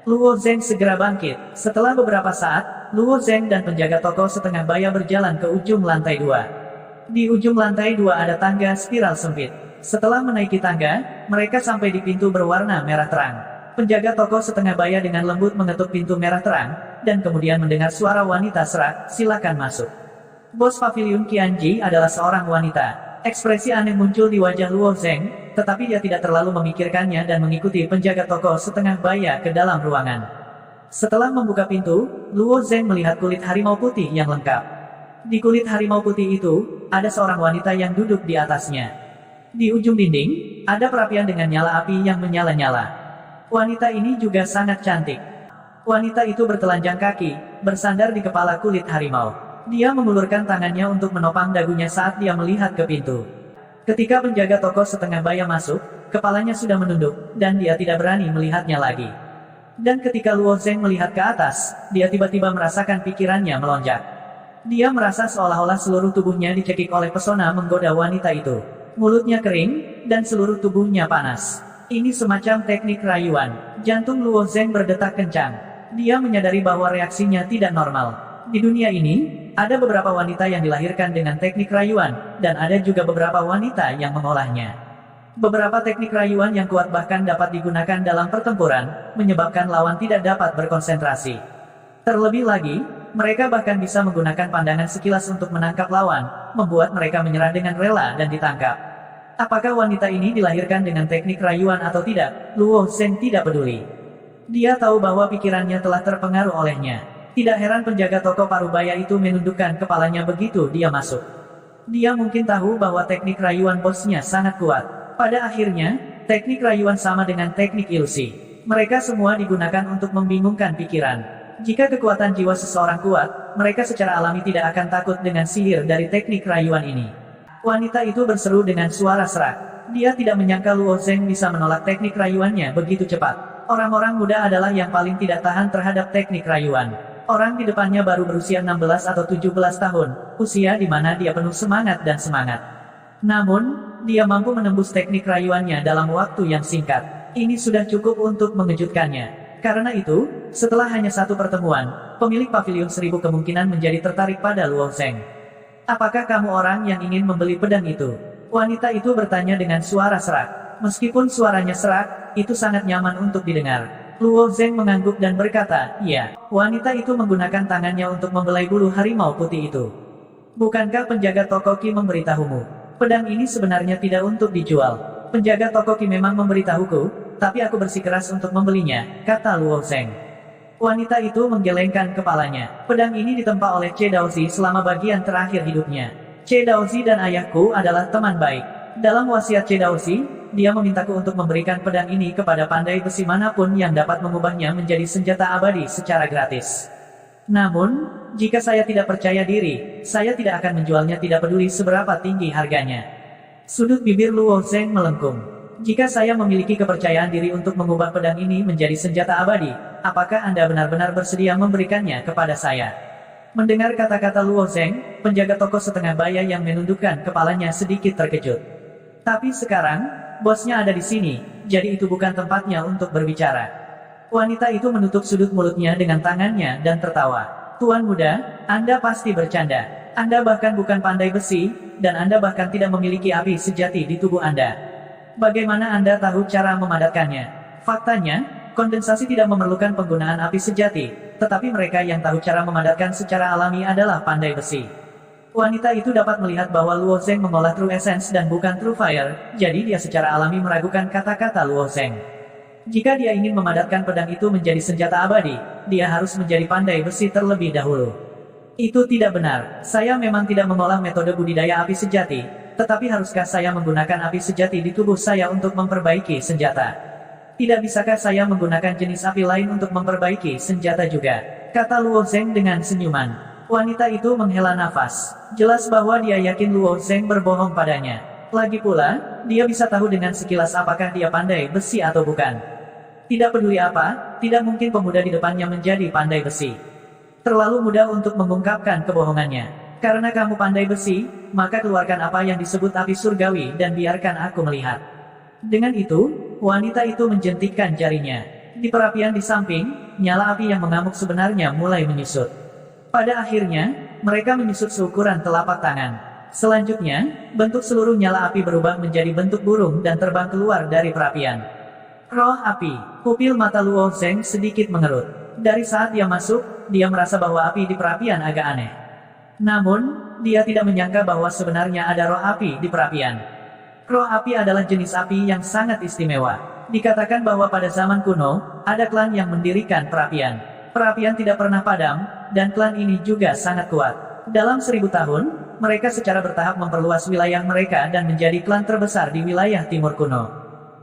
[SPEAKER 1] Luo Zeng segera bangkit. Setelah beberapa saat, Luo Zeng dan penjaga toko setengah baya berjalan ke ujung lantai 2. Di ujung lantai 2 ada tangga spiral sempit. Setelah menaiki tangga, mereka sampai di pintu berwarna merah terang. Penjaga toko setengah baya dengan lembut mengetuk pintu merah terang, dan kemudian mendengar suara wanita serak, "Silakan masuk." Bos Paviliun Qianji adalah seorang wanita. Ekspresi aneh muncul di wajah Luo Zeng, tetapi dia tidak terlalu memikirkannya dan mengikuti penjaga toko setengah baya ke dalam ruangan. Setelah membuka pintu, Luo Zeng melihat kulit harimau putih yang lengkap. Di kulit harimau putih itu, ada seorang wanita yang duduk di atasnya. Di ujung dinding, ada perapian dengan nyala api yang menyala-nyala. Wanita ini juga sangat cantik. Wanita itu bertelanjang kaki, bersandar di kepala kulit harimau. Dia mengulurkan tangannya untuk menopang dagunya saat dia melihat ke pintu. Ketika penjaga toko setengah baya masuk, kepalanya sudah menunduk, dan dia tidak berani melihatnya lagi. Dan ketika Luo Zeng melihat ke atas, dia tiba-tiba merasakan pikirannya melonjak. Dia merasa seolah-olah seluruh tubuhnya dicekik oleh pesona menggoda wanita itu. Mulutnya kering, dan seluruh tubuhnya panas. Ini semacam teknik rayuan. Jantung Luo Zeng berdetak kencang. Dia menyadari bahwa reaksinya tidak normal. Di dunia ini, ada beberapa wanita yang dilahirkan dengan teknik rayuan, dan ada juga beberapa wanita yang mengolahnya. Beberapa teknik rayuan yang kuat bahkan dapat digunakan dalam pertempuran, menyebabkan lawan tidak dapat berkonsentrasi. Terlebih lagi, mereka bahkan bisa menggunakan pandangan sekilas untuk menangkap lawan, membuat mereka menyerah dengan rela dan ditangkap. Apakah wanita ini dilahirkan dengan teknik rayuan atau tidak, Luo Zeng tidak peduli. Dia tahu bahwa pikirannya telah terpengaruh olehnya. Tidak heran penjaga toko parubaya itu menundukkan kepalanya begitu dia masuk. Dia mungkin tahu bahwa teknik rayuan bosnya sangat kuat. Pada akhirnya, teknik rayuan sama dengan teknik ilusi. Mereka semua digunakan untuk membingungkan pikiran. Jika kekuatan jiwa seseorang kuat, mereka secara alami tidak akan takut dengan sihir dari teknik rayuan ini. Wanita itu berseru dengan suara serak. Dia tidak menyangka Luo Zeng bisa menolak teknik rayuannya begitu cepat. Orang-orang muda adalah yang paling tidak tahan terhadap teknik rayuan. Orang di depannya baru berusia 16 atau 17 tahun, usia di mana dia penuh semangat dan semangat. Namun, dia mampu menembus teknik rayuannya dalam waktu yang singkat. Ini sudah cukup untuk mengejutkannya. Karena itu, setelah hanya satu pertemuan, pemilik pavilion 1000 kemungkinan menjadi tertarik pada Luo Zeng. Apakah kamu orang yang ingin membeli pedang itu? Wanita itu bertanya dengan suara serak. Meskipun suaranya serak, itu sangat nyaman untuk didengar. Luo Zeng mengangguk dan berkata, "Iya." Wanita itu menggunakan tangannya untuk membelai bulu harimau putih itu. "Bukankah penjaga toko Qi memberitahumu? Pedang ini sebenarnya tidak untuk dijual. Penjaga toko Qi memang memberitahuku, tapi aku bersikeras untuk membelinya," kata Luo Zeng. Wanita itu menggelengkan kepalanya. Pedang ini ditempa oleh Che Daozi selama bagian terakhir hidupnya. Che Daozi dan ayahku adalah teman baik. Dalam wasiat Che Daozi, dia memintaku untuk memberikan pedang ini kepada pandai besi manapun yang dapat mengubahnya menjadi senjata abadi secara gratis. Namun, jika saya tidak percaya diri, saya tidak akan menjualnya tidak peduli seberapa tinggi harganya. Sudut bibir Luo Zeng melengkung. Jika saya memiliki kepercayaan diri untuk mengubah pedang ini menjadi senjata abadi, apakah Anda benar-benar bersedia memberikannya kepada saya? Mendengar kata-kata Luo Zeng, penjaga toko setengah baya yang menundukkan kepalanya sedikit terkejut. Tapi sekarang, bosnya ada di sini, jadi itu bukan tempatnya untuk berbicara. Wanita itu menutup sudut mulutnya dengan tangannya dan tertawa. "Tuan muda, Anda pasti bercanda. Anda bahkan bukan pandai besi, dan Anda bahkan tidak memiliki api sejati di tubuh Anda. Bagaimana Anda tahu cara memadatkannya? Faktanya, kondensasi tidak memerlukan penggunaan api sejati, tetapi mereka yang tahu cara memadatkan secara alami adalah pandai besi." Wanita itu dapat melihat bahwa Luo Zeng mengolah True Essence dan bukan True Fire, jadi dia secara alami meragukan kata-kata Luo Zeng. Jika dia ingin memadatkan pedang itu menjadi senjata abadi, dia harus menjadi pandai besi terlebih dahulu. Itu tidak benar. Saya memang tidak mengolah metode budidaya api sejati, tetapi haruskah saya menggunakan api sejati di tubuh saya untuk memperbaiki senjata? Tidak bisakah saya menggunakan jenis api lain untuk memperbaiki senjata juga? Kata Luo Zeng dengan senyuman. Wanita itu menghela nafas. Jelas bahwa dia yakin Luo Zeng berbohong padanya. Lagi pula, dia bisa tahu dengan sekilas apakah dia pandai besi atau bukan. Tidak peduli apa, tidak mungkin pemuda di depannya menjadi pandai besi. Terlalu mudah untuk mengungkapkan kebohongannya. Karena kamu pandai besi, maka keluarkan apa yang disebut api surgawi dan biarkan aku melihat. Dengan itu, wanita itu menjentikkan jarinya. Di perapian di samping, nyala api yang mengamuk sebenarnya mulai menyusut. Pada akhirnya, mereka menyusut seukuran telapak tangan. Selanjutnya, bentuk seluruh nyala api berubah menjadi bentuk burung dan terbang keluar dari perapian. Roh api. Pupil mata Luo Zeng sedikit mengerut. Dari saat dia masuk, dia merasa bahwa api di perapian agak aneh. Namun, dia tidak menyangka bahwa sebenarnya ada roh api di perapian. Roh api adalah jenis api yang sangat istimewa. Dikatakan bahwa pada zaman kuno, ada klan yang mendirikan perapian. Perapian tidak pernah padam, dan klan ini juga sangat kuat. Dalam 1000 tahun, mereka secara bertahap memperluas wilayah mereka dan menjadi klan terbesar di wilayah timur kuno.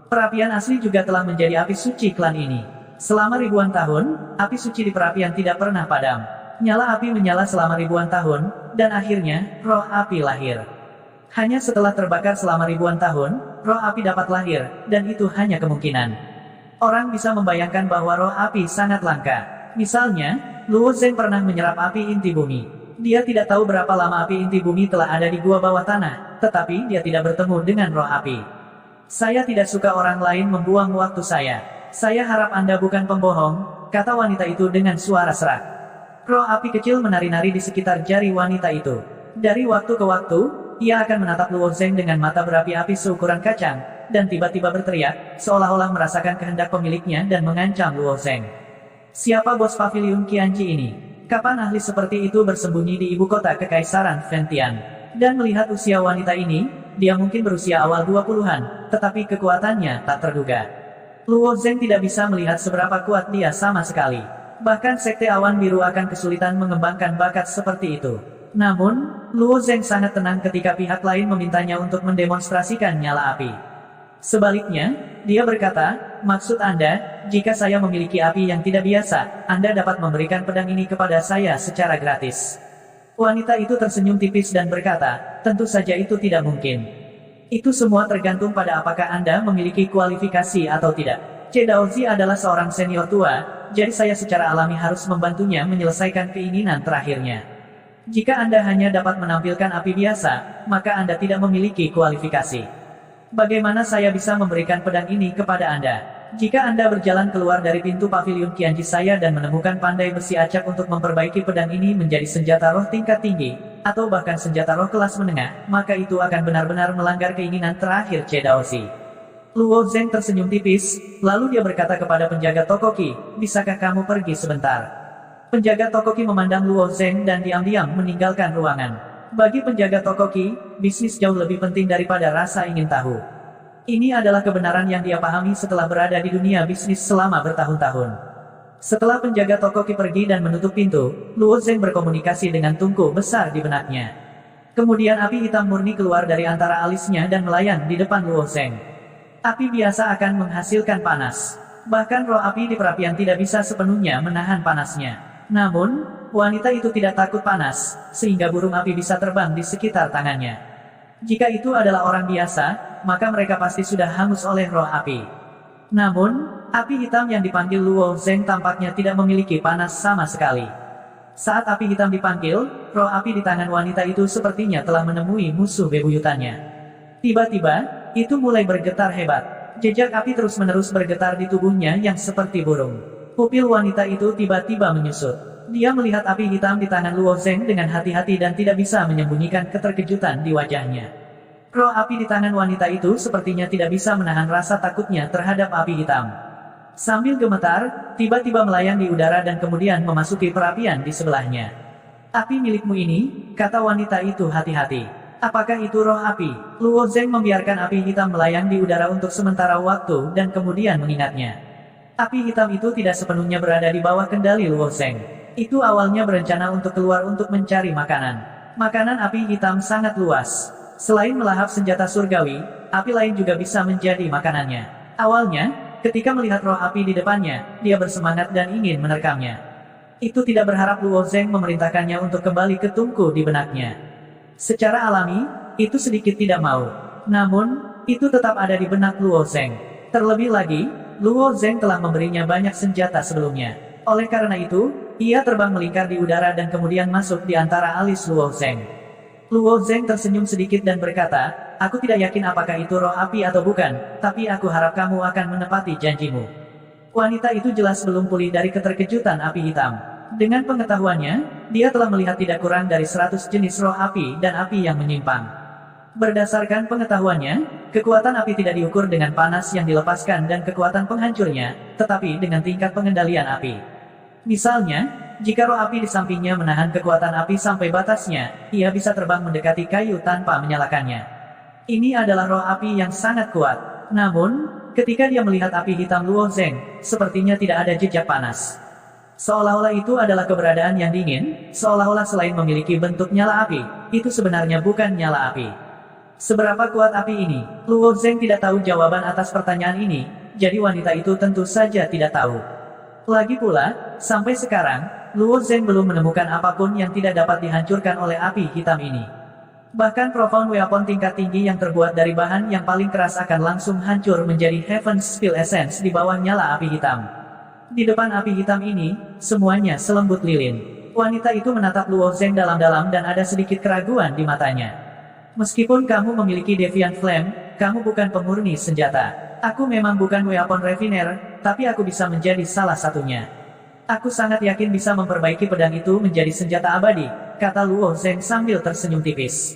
[SPEAKER 1] Perapian asli juga telah menjadi api suci klan ini. Selama ribuan tahun, api suci di perapian tidak pernah padam. Nyala api menyala selama ribuan tahun, dan akhirnya, roh api lahir. Hanya setelah terbakar selama ribuan tahun, roh api dapat lahir, dan itu hanya kemungkinan. Orang bisa membayangkan bahwa roh api sangat langka. Misalnya, Luo Zeng pernah menyerap api inti bumi. Dia tidak tahu berapa lama api inti bumi telah ada di gua bawah tanah, tetapi dia tidak bertemu dengan roh api. Saya tidak suka orang lain membuang waktu saya. Saya harap Anda bukan pembohong, kata wanita itu dengan suara serak. Roh api kecil menari-nari di sekitar jari wanita itu. Dari waktu ke waktu, ia akan menatap Luo Zeng dengan mata berapi-api seukuran kacang, dan tiba-tiba berteriak, seolah-olah merasakan kehendak pemiliknya dan mengancam Luo Zeng. Siapa bos paviliun Qianji ini? Kapan ahli seperti itu bersembunyi di ibu kota Kekaisaran Ventian? Dan melihat usia wanita ini, dia mungkin berusia awal 20-an, tetapi kekuatannya tak terduga. Luo Zeng tidak bisa melihat seberapa kuat dia sama sekali. Bahkan Sekte Awan Biru akan kesulitan mengembangkan bakat seperti itu. Namun, Luo Zeng sangat tenang ketika pihak lain memintanya untuk mendemonstrasikan nyala api. Sebaliknya, dia berkata, maksud Anda, jika saya memiliki api yang tidak biasa, Anda dapat memberikan pedang ini kepada saya secara gratis. Wanita itu tersenyum tipis dan berkata, tentu saja itu tidak mungkin. Itu semua tergantung pada apakah Anda memiliki kualifikasi atau tidak. Che Daozi adalah seorang senior tua, jadi saya secara alami harus membantunya menyelesaikan keinginan terakhirnya. Jika Anda hanya dapat menampilkan api biasa, maka Anda tidak memiliki kualifikasi. Bagaimana saya bisa memberikan pedang ini kepada Anda? Jika Anda berjalan keluar dari pintu paviliun Qianji saya dan menemukan pandai besi acak untuk memperbaiki pedang ini menjadi senjata roh tingkat tinggi, atau bahkan senjata roh kelas menengah, maka itu akan benar-benar melanggar keinginan terakhir Che Daozi. Luo Zeng tersenyum tipis, lalu dia berkata kepada penjaga toko Qi, bisakah kamu pergi sebentar? Penjaga toko Qi memandang Luo Zeng dan diam-diam meninggalkan ruangan. Bagi penjaga toko Qi, bisnis jauh lebih penting daripada rasa ingin tahu. Ini adalah kebenaran yang dia pahami setelah berada di dunia bisnis selama bertahun-tahun. Setelah penjaga toko Qi pergi dan menutup pintu, Luo Zeng berkomunikasi dengan tungku besar di benaknya. Kemudian api hitam murni keluar dari antara alisnya dan melayang di depan Luo Zeng. Api biasa akan menghasilkan panas. Bahkan roh api di perapian tidak bisa sepenuhnya menahan panasnya. Namun, wanita itu tidak takut panas, sehingga burung api bisa terbang di sekitar tangannya. Jika itu adalah orang biasa, maka mereka pasti sudah hangus oleh roh api. Namun, api hitam yang dipanggil Luo Zeng tampaknya tidak memiliki panas sama sekali. Saat api hitam dipanggil, roh api di tangan wanita itu sepertinya telah menemui musuh bebuyutannya. Tiba-tiba, itu mulai bergetar hebat. Jejak api terus-menerus bergetar di tubuhnya yang seperti burung. Pupil wanita itu tiba-tiba menyusut. Dia melihat api hitam di tangan Luo Zeng dengan hati-hati dan tidak bisa menyembunyikan keterkejutan di wajahnya. Roh api di tangan wanita itu sepertinya tidak bisa menahan rasa takutnya terhadap api hitam. Sambil gemetar, tiba-tiba melayang di udara dan kemudian memasuki perapian di sebelahnya. Api milikmu ini, kata wanita itu hati-hati. Apakah itu roh api? Luo Zeng membiarkan api hitam melayang di udara untuk sementara waktu dan kemudian mengingatnya. Api hitam itu tidak sepenuhnya berada di bawah kendali Luo Zeng. Itu awalnya berencana untuk keluar untuk mencari makanan. Makanan api hitam sangat luas. Selain melahap senjata surgawi, api lain juga bisa menjadi makanannya. Awalnya, ketika melihat roh api di depannya, dia bersemangat dan ingin menerkamnya. Itu tidak berharap Luo Zeng memerintahkannya untuk kembali ke tungku di benaknya. Secara alami, itu sedikit tidak mau. Namun, itu tetap ada di benak Luo Zeng. Terlebih lagi, Luo Zeng telah memberinya banyak senjata sebelumnya. Oleh karena itu, ia terbang melingkar di udara dan kemudian masuk di antara alis Luo Zeng. Luo Zeng tersenyum sedikit dan berkata, aku tidak yakin apakah itu roh api atau bukan, tapi aku harap kamu akan menepati janjimu. Wanita itu jelas belum pulih dari keterkejutan api hitam. Dengan pengetahuannya, dia telah melihat tidak kurang dari 100 jenis roh api dan api yang menyimpang. Berdasarkan pengetahuannya, kekuatan api tidak diukur dengan panas yang dilepaskan dan kekuatan penghancurnya, tetapi dengan tingkat pengendalian api. Misalnya, jika roh api di sampingnya menahan kekuatan api sampai batasnya, ia bisa terbang mendekati kayu tanpa menyalakannya. Ini adalah roh api yang sangat kuat. Namun, ketika dia melihat api hitam Luo Zeng, sepertinya tidak ada jejak panas. Seolah-olah itu adalah keberadaan yang dingin, seolah-olah selain memiliki bentuk nyala api, itu sebenarnya bukan nyala api. Seberapa kuat api ini? Luo Zeng tidak tahu jawaban atas pertanyaan ini, jadi wanita itu tentu saja tidak tahu. Lagi pula, sampai sekarang, Luo Zeng belum menemukan apapun yang tidak dapat dihancurkan oleh api hitam ini. Bahkan profound weapon tingkat tinggi yang terbuat dari bahan yang paling keras akan langsung hancur menjadi Heaven's Spill Essence di bawah nyala api hitam. Di depan api hitam ini, semuanya selembut lilin. Wanita itu menatap Luo Zeng dalam-dalam dan ada sedikit keraguan di matanya. Meskipun kamu memiliki Deviant Flame, kamu bukan pemurni senjata. Aku memang bukan weapon refiner, tapi aku bisa menjadi salah satunya. Aku sangat yakin bisa memperbaiki pedang itu menjadi senjata abadi, kata Luo Zeng sambil tersenyum tipis.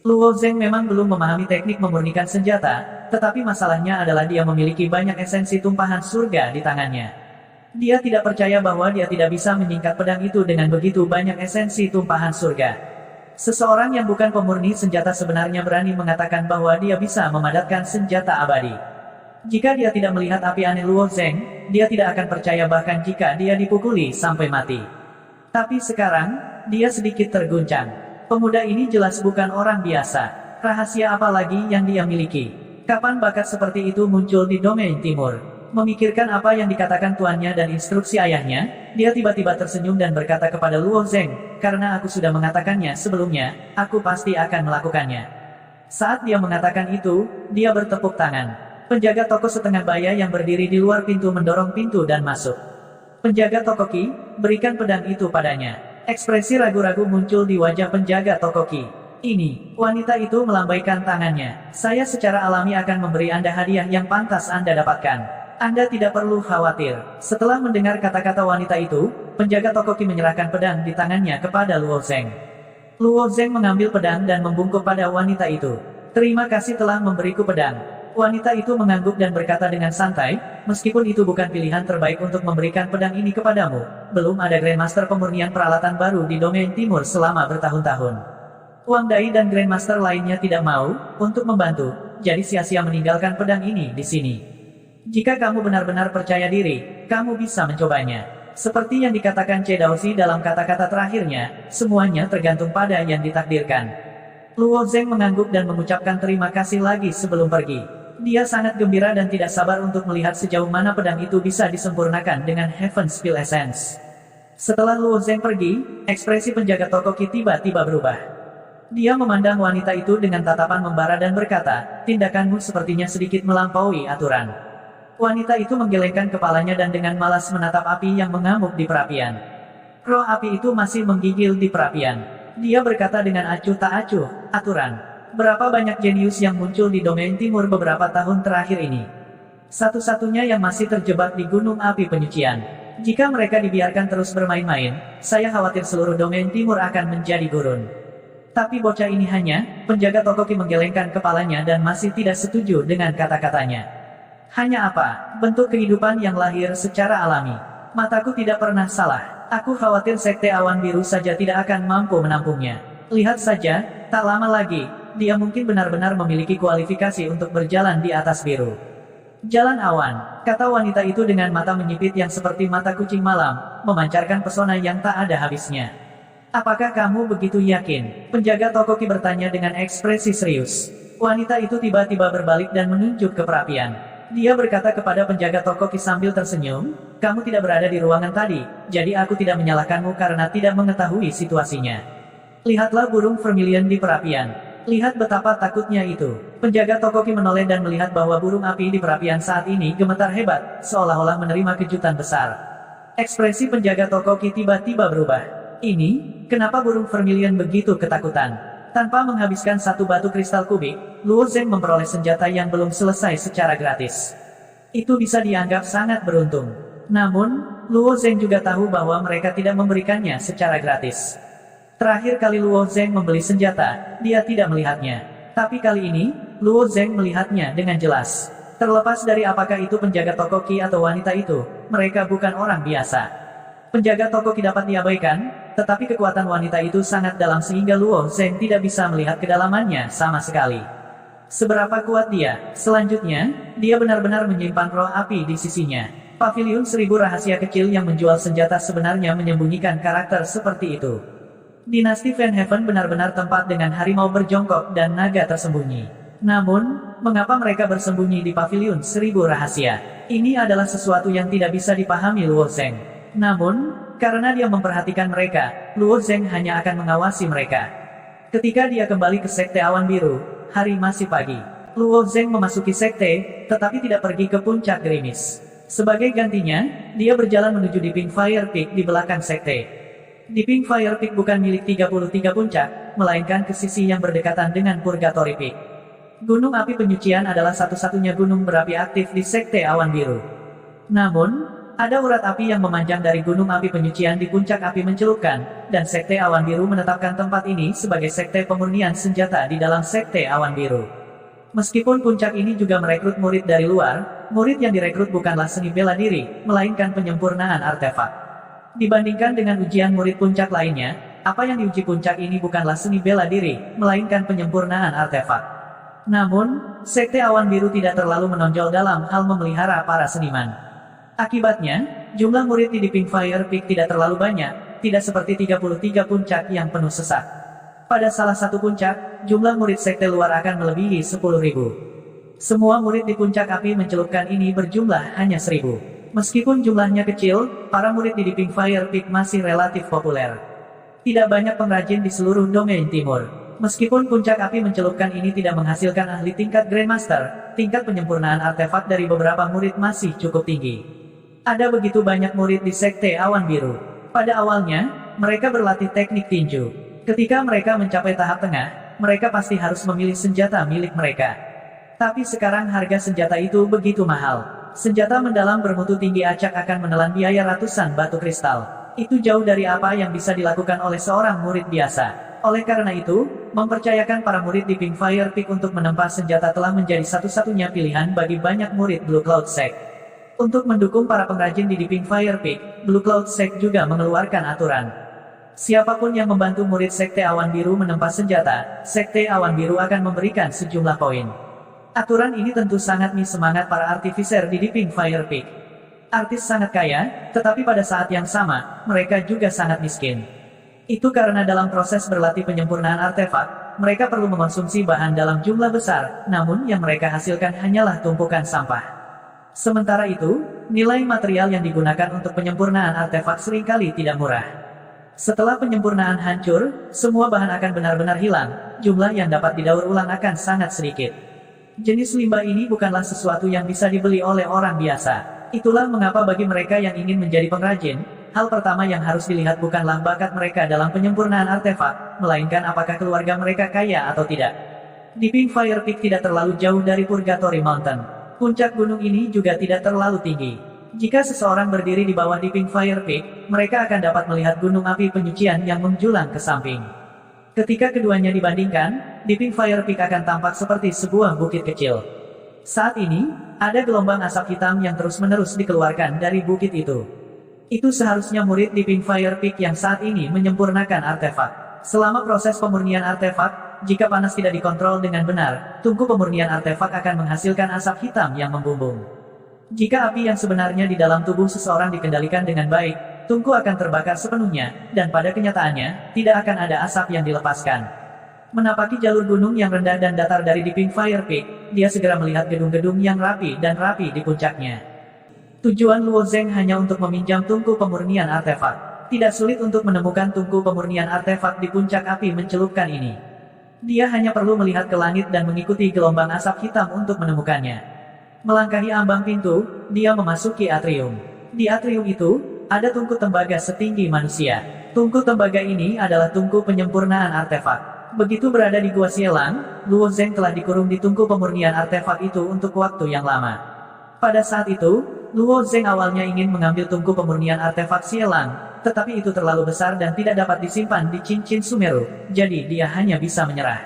[SPEAKER 1] Luo Zeng memang belum memahami teknik memurnikan senjata, tetapi masalahnya adalah dia memiliki banyak esensi tumpahan surga di tangannya. Dia tidak percaya bahwa dia tidak bisa menyingkat pedang itu dengan begitu banyak esensi tumpahan surga. Seseorang yang bukan pemurni senjata sebenarnya berani mengatakan bahwa dia bisa memadatkan senjata abadi. Jika dia tidak melihat api aneh Luo Zeng, dia tidak akan percaya bahkan jika dia dipukuli sampai mati. Tapi sekarang, dia sedikit terguncang. Pemuda ini jelas bukan orang biasa. Rahasia apa lagi yang dia miliki? Kapan bakat seperti itu muncul di domain timur? Memikirkan apa yang dikatakan tuannya dan instruksi ayahnya, dia tiba-tiba tersenyum dan berkata kepada Luo Zeng, karena aku sudah mengatakannya sebelumnya, aku pasti akan melakukannya. Saat dia mengatakan itu, dia bertepuk tangan. Penjaga toko setengah baya yang berdiri di luar pintu mendorong pintu dan masuk. Penjaga toko Qi, berikan pedang itu padanya. Ekspresi ragu-ragu muncul di wajah penjaga toko Qi. Ini, wanita itu melambaikan tangannya. Saya secara alami akan memberi Anda hadiah yang pantas Anda dapatkan. Anda tidak perlu khawatir. Setelah mendengar kata-kata wanita itu, penjaga toko Qi menyerahkan pedang di tangannya kepada Luo Zeng. Luo Zeng mengambil pedang dan membungkuk pada wanita itu. Terima kasih telah memberiku pedang. Wanita itu mengangguk dan berkata dengan santai, meskipun itu bukan pilihan terbaik untuk memberikan pedang ini kepadamu, belum ada Grandmaster pemurnian peralatan baru di domain timur selama bertahun-tahun. Wang Dai dan Grandmaster lainnya tidak mau untuk membantu, jadi sia-sia meninggalkan pedang ini di sini. Jika kamu benar-benar percaya diri, kamu bisa mencobanya. Seperti yang dikatakan Che Daozi dalam kata-kata terakhirnya, semuanya tergantung pada yang ditakdirkan. Luo Zeng mengangguk dan mengucapkan terima kasih lagi sebelum pergi. Dia sangat gembira dan tidak sabar untuk melihat sejauh mana pedang itu bisa disempurnakan dengan Heaven's Spill Essence. Setelah Luo Zeng pergi, ekspresi penjaga toko Qi tiba-tiba berubah. Dia memandang wanita itu dengan tatapan membara dan berkata, tindakanmu sepertinya sedikit melampaui aturan. Wanita itu menggelengkan kepalanya dan dengan malas menatap api yang mengamuk di perapian. Roh api itu masih menggigil di perapian. Dia berkata dengan acuh tak acuh, aturan. Berapa banyak jenius yang muncul di domain timur beberapa tahun terakhir ini. Satu-satunya yang masih terjebak di gunung api penyucian. Jika mereka dibiarkan terus bermain-main, saya khawatir seluruh domain timur akan menjadi gurun. Tapi bocah ini hanya, penjaga toko Qi menggelengkan kepalanya dan masih tidak setuju dengan kata-katanya. Hanya apa? Bentuk kehidupan yang lahir secara alami. Mataku tidak pernah salah. Aku khawatir Sekte Awan Biru saja tidak akan mampu menampungnya. Lihat saja, tak lama lagi, dia mungkin benar-benar memiliki kualifikasi untuk berjalan di atas biru. Jalan awan, kata wanita itu dengan mata menyipit yang seperti mata kucing malam, memancarkan pesona yang tak ada habisnya. Apakah kamu begitu yakin? Penjaga toko Qi bertanya dengan ekspresi serius. Wanita itu tiba-tiba berbalik dan menunjuk ke perapian. Dia berkata kepada penjaga toko Qi sambil tersenyum, kamu tidak berada di ruangan tadi, jadi aku tidak menyalahkanmu karena tidak mengetahui situasinya. Lihatlah burung vermilion di perapian. Lihat betapa takutnya itu. Penjaga toko Qi menoleh dan melihat bahwa burung api di perapian saat ini gemetar hebat, seolah-olah menerima kejutan besar. Ekspresi penjaga toko Qi tiba-tiba berubah. Ini, kenapa burung vermilion begitu ketakutan? Tanpa menghabiskan satu batu kristal kubik, Luo Zeng memperoleh senjata yang belum selesai secara gratis. Itu bisa dianggap sangat beruntung. Namun, Luo Zeng juga tahu bahwa mereka tidak memberikannya secara gratis. Terakhir kali Luo Zeng membeli senjata, dia tidak melihatnya. Tapi kali ini, Luo Zeng melihatnya dengan jelas. Terlepas dari apakah itu penjaga toko Qi atau wanita itu, mereka bukan orang biasa. Penjaga toko Qi dapat diabaikan, tetapi kekuatan wanita itu sangat dalam sehingga Luo Zeng tidak bisa melihat kedalamannya sama sekali. Seberapa kuat dia? Selanjutnya, dia benar-benar menyimpan roh api di sisinya. Paviliun 1000 rahasia kecil yang menjual senjata sebenarnya menyembunyikan karakter seperti itu. Dinasti Van Heaven benar-benar tempat dengan harimau berjongkok dan naga tersembunyi. Namun, mengapa mereka bersembunyi di paviliun 1000 rahasia? Ini adalah sesuatu yang tidak bisa dipahami Luo Zheng. Namun, karena dia memperhatikan mereka, Luo Zheng hanya akan mengawasi mereka. Ketika dia kembali ke Sekte Awan Biru, hari masih pagi. Luo Zheng memasuki sekte, tetapi tidak pergi ke puncak gerimis. Sebagai gantinya, dia berjalan menuju Deeping Fire Peak di belakang sekte. Deeping Fire Peak bukan milik 33 puncak, melainkan ke sisi yang berdekatan dengan Purgatory Peak. Gunung api penyucian adalah satu-satunya gunung berapi aktif di Sekte Awan Biru. Namun, ada urat api yang memanjang dari gunung api penyucian di puncak api mencelupkan, dan Sekte Awan Biru menetapkan tempat ini sebagai sekte pemurnian senjata di dalam Sekte Awan Biru. Meskipun puncak ini juga merekrut murid dari luar, murid yang direkrut bukanlah seni bela diri, melainkan penyempurnaan artefak. Dibandingkan dengan ujian murid puncak lainnya, apa yang diuji puncak ini bukanlah seni bela diri, melainkan penyempurnaan artefak. Namun, Sekte Awan Biru tidak terlalu menonjol dalam hal memelihara para seniman. Akibatnya, jumlah murid di Deeping Fire Peak tidak terlalu banyak, tidak seperti 33 puncak yang penuh sesak. Pada salah satu puncak, jumlah murid sekte luar akan melebihi 10.000. Semua murid di puncak api mencelupkan ini berjumlah hanya 1000. Meskipun jumlahnya kecil, para murid di Deeping Fire Peak masih relatif populer. Tidak banyak pengrajin di seluruh domain timur. Meskipun puncak api mencelupkan ini tidak menghasilkan ahli tingkat Grandmaster, tingkat penyempurnaan artefak dari beberapa murid masih cukup tinggi. Ada begitu banyak murid di Sekte Awan Biru. Pada awalnya, mereka berlatih teknik tinju. Ketika mereka mencapai tahap tengah, mereka pasti harus memilih senjata milik mereka. Tapi sekarang harga senjata itu begitu mahal. Senjata mendalam bermutu tinggi acak akan menelan biaya ratusan batu kristal. Itu jauh dari apa yang bisa dilakukan oleh seorang murid biasa. Oleh karena itu, mempercayakan para murid di Deeping Fire Peak untuk menempa senjata telah menjadi satu-satunya pilihan bagi banyak murid Blue Cloud Sect. Untuk mendukung para pengrajin di Deeping Fire Peak, Blue Cloud Sect juga mengeluarkan aturan. Siapapun yang membantu murid Sekte Awan Biru menempa senjata, Sekte Awan Biru akan memberikan sejumlah poin. Aturan ini tentu sangat semangat para artificer di Deeping Fire Peak. Artis sangat kaya, tetapi pada saat yang sama, mereka juga sangat miskin. Itu karena dalam proses berlatih penyempurnaan artefak, mereka perlu mengonsumsi bahan dalam jumlah besar, namun yang mereka hasilkan hanyalah tumpukan sampah. Sementara itu, nilai material yang digunakan untuk penyempurnaan artefak seringkali tidak murah. Setelah penyempurnaan hancur, semua bahan akan benar-benar hilang, jumlah yang dapat didaur ulang akan sangat sedikit. Jenis limbah ini bukanlah sesuatu yang bisa dibeli oleh orang biasa. Itulah mengapa bagi mereka yang ingin menjadi pengrajin, hal pertama yang harus dilihat bukanlah bakat mereka dalam penyempurnaan artefak, melainkan apakah keluarga mereka kaya atau tidak. Deeping Fire Peak tidak terlalu jauh dari Purgatory Mountain. Puncak gunung ini juga tidak terlalu tinggi. Jika seseorang berdiri di bawah Deeping Fire Peak, mereka akan dapat melihat gunung api penyucian yang menjulang ke samping. Ketika keduanya dibandingkan, Deeping Fire Peak akan tampak seperti sebuah bukit kecil. Saat ini, ada gelombang asap hitam yang terus-menerus dikeluarkan dari bukit itu. Itu seharusnya murid Deeping Fire Peak yang saat ini menyempurnakan artefak. Selama proses pemurnian artefak, jika panas tidak dikontrol dengan benar, tungku pemurnian artefak akan menghasilkan asap hitam yang membumbung. Jika api yang sebenarnya di dalam tubuh seseorang dikendalikan dengan baik, tungku akan terbakar sepenuhnya, dan pada kenyataannya, tidak akan ada asap yang dilepaskan. Menapaki jalur gunung yang rendah dan datar dari Deeping Fire Peak, dia segera melihat gedung-gedung yang rapi dan rapi di puncaknya. Tujuan Luo Zheng hanya untuk meminjam tungku pemurnian artefak. Tidak sulit untuk menemukan tungku pemurnian artefak di puncak api mencelupkan ini. Dia hanya perlu melihat ke langit dan mengikuti gelombang asap hitam untuk menemukannya. Melangkahi ambang pintu, dia memasuki atrium. Di atrium itu, ada tungku tembaga setinggi manusia. Tungku tembaga ini adalah tungku penyempurnaan artefak. Begitu berada di Gua Xielang, Luo Zheng telah dikurung di tungku pemurnian artefak itu untuk waktu yang lama. Pada saat itu, Luo Zheng awalnya ingin mengambil tungku pemurnian artefak Xielang, tetapi itu terlalu besar dan tidak dapat disimpan di cincin Sumeru, jadi dia hanya bisa menyerah.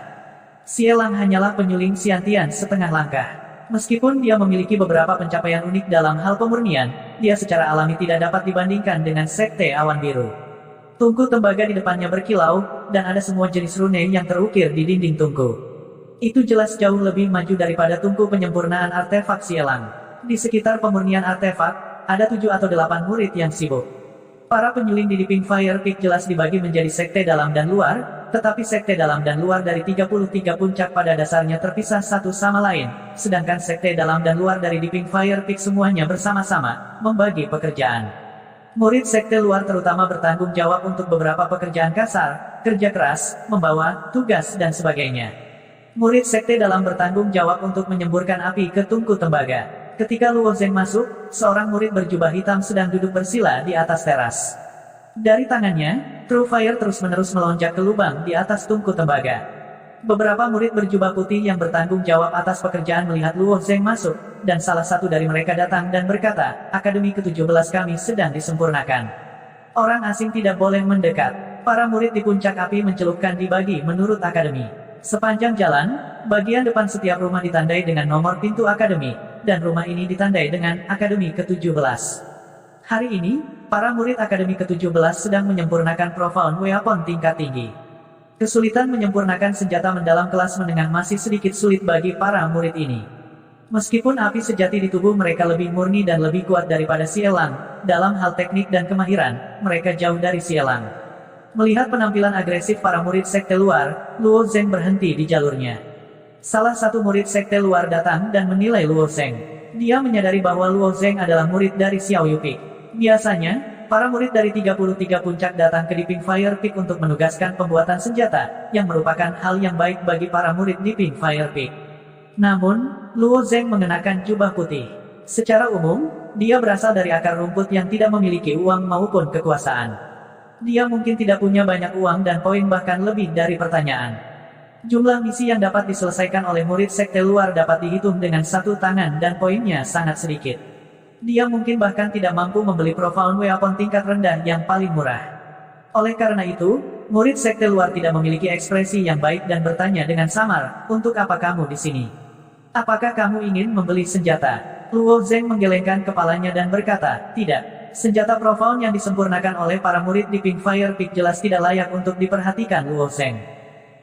[SPEAKER 1] Xielang hanyalah penyuling Xiantian setengah langkah. Meskipun dia memiliki beberapa pencapaian unik dalam hal pemurnian, dia secara alami tidak dapat dibandingkan dengan Sekte Awan Biru. Tungku tembaga di depannya berkilau, dan ada semua jenis rune yang terukir di dinding tungku. Itu jelas jauh lebih maju daripada tungku penyempurnaan artefak Xielang. Di sekitar pemurnian artefak, ada 7 atau 8 murid yang sibuk. Para penyuling di Deeping Fire Peak jelas dibagi menjadi sekte dalam dan luar, tetapi sekte dalam dan luar dari 33 puncak pada dasarnya terpisah satu sama lain, sedangkan sekte dalam dan luar dari Deeping Fire Peak semuanya bersama-sama membagi pekerjaan. Murid sekte luar terutama bertanggung jawab untuk beberapa pekerjaan kasar, kerja keras, membawa, tugas, dan sebagainya. Murid sekte dalam bertanggung jawab untuk menyemburkan api ke tungku tembaga. Ketika Luo Zeng masuk, seorang murid berjubah hitam sedang duduk bersila di atas teras. Dari tangannya, True Fire terus-menerus melonjak ke lubang di atas tungku tembaga. Beberapa murid berjubah putih yang bertanggung jawab atas pekerjaan melihat Luo Zeng masuk, dan salah satu dari mereka datang dan berkata, "Akademi ke-17 kami sedang disempurnakan. Orang asing tidak boleh mendekat." Para murid di puncak api mencelupkan dibagi menurut akademi. Sepanjang jalan, bagian depan setiap rumah ditandai dengan nomor pintu akademi, dan rumah ini ditandai dengan Akademi ke-17. Hari ini, para murid Akademi ke-17 sedang menyempurnakan Profound Weapon tingkat tinggi. Kesulitan menyempurnakan senjata mendalam kelas menengah masih sedikit sulit bagi para murid ini. Meskipun api sejati di tubuh mereka lebih murni dan lebih kuat daripada Xielang, dalam hal teknik dan kemahiran, mereka jauh dari Xielang. Melihat penampilan agresif para murid sekte luar, Luo Zeng berhenti di jalurnya. Salah satu murid sekte luar datang dan menilai Luo Zeng. Dia menyadari bahwa Luo Zeng adalah murid dari Xiao Yu Peak. Biasanya, para murid dari 33 puncak datang ke Deeping Fire Peak untuk menugaskan pembuatan senjata, yang merupakan hal yang baik bagi para murid Deeping Fire Peak. Namun, Luo Zeng mengenakan jubah putih. Secara umum, dia berasal dari akar rumput yang tidak memiliki uang maupun kekuasaan. Dia mungkin tidak punya banyak uang dan poin bahkan lebih dari pertanyaan. Jumlah misi yang dapat diselesaikan oleh murid sekte luar dapat dihitung dengan satu tangan dan poinnya sangat sedikit. Dia mungkin bahkan tidak mampu membeli Profound Weapon tingkat rendah yang paling murah. Oleh karena itu, murid sekte luar tidak memiliki ekspresi yang baik dan bertanya dengan samar, "Untuk apa kamu di sini? Apakah kamu ingin membeli senjata?" Luo Zeng menggelengkan kepalanya dan berkata, "Tidak. Senjata Profound yang disempurnakan oleh para murid di Deeping Fire Peak jelas tidak layak untuk diperhatikan Luo Zeng.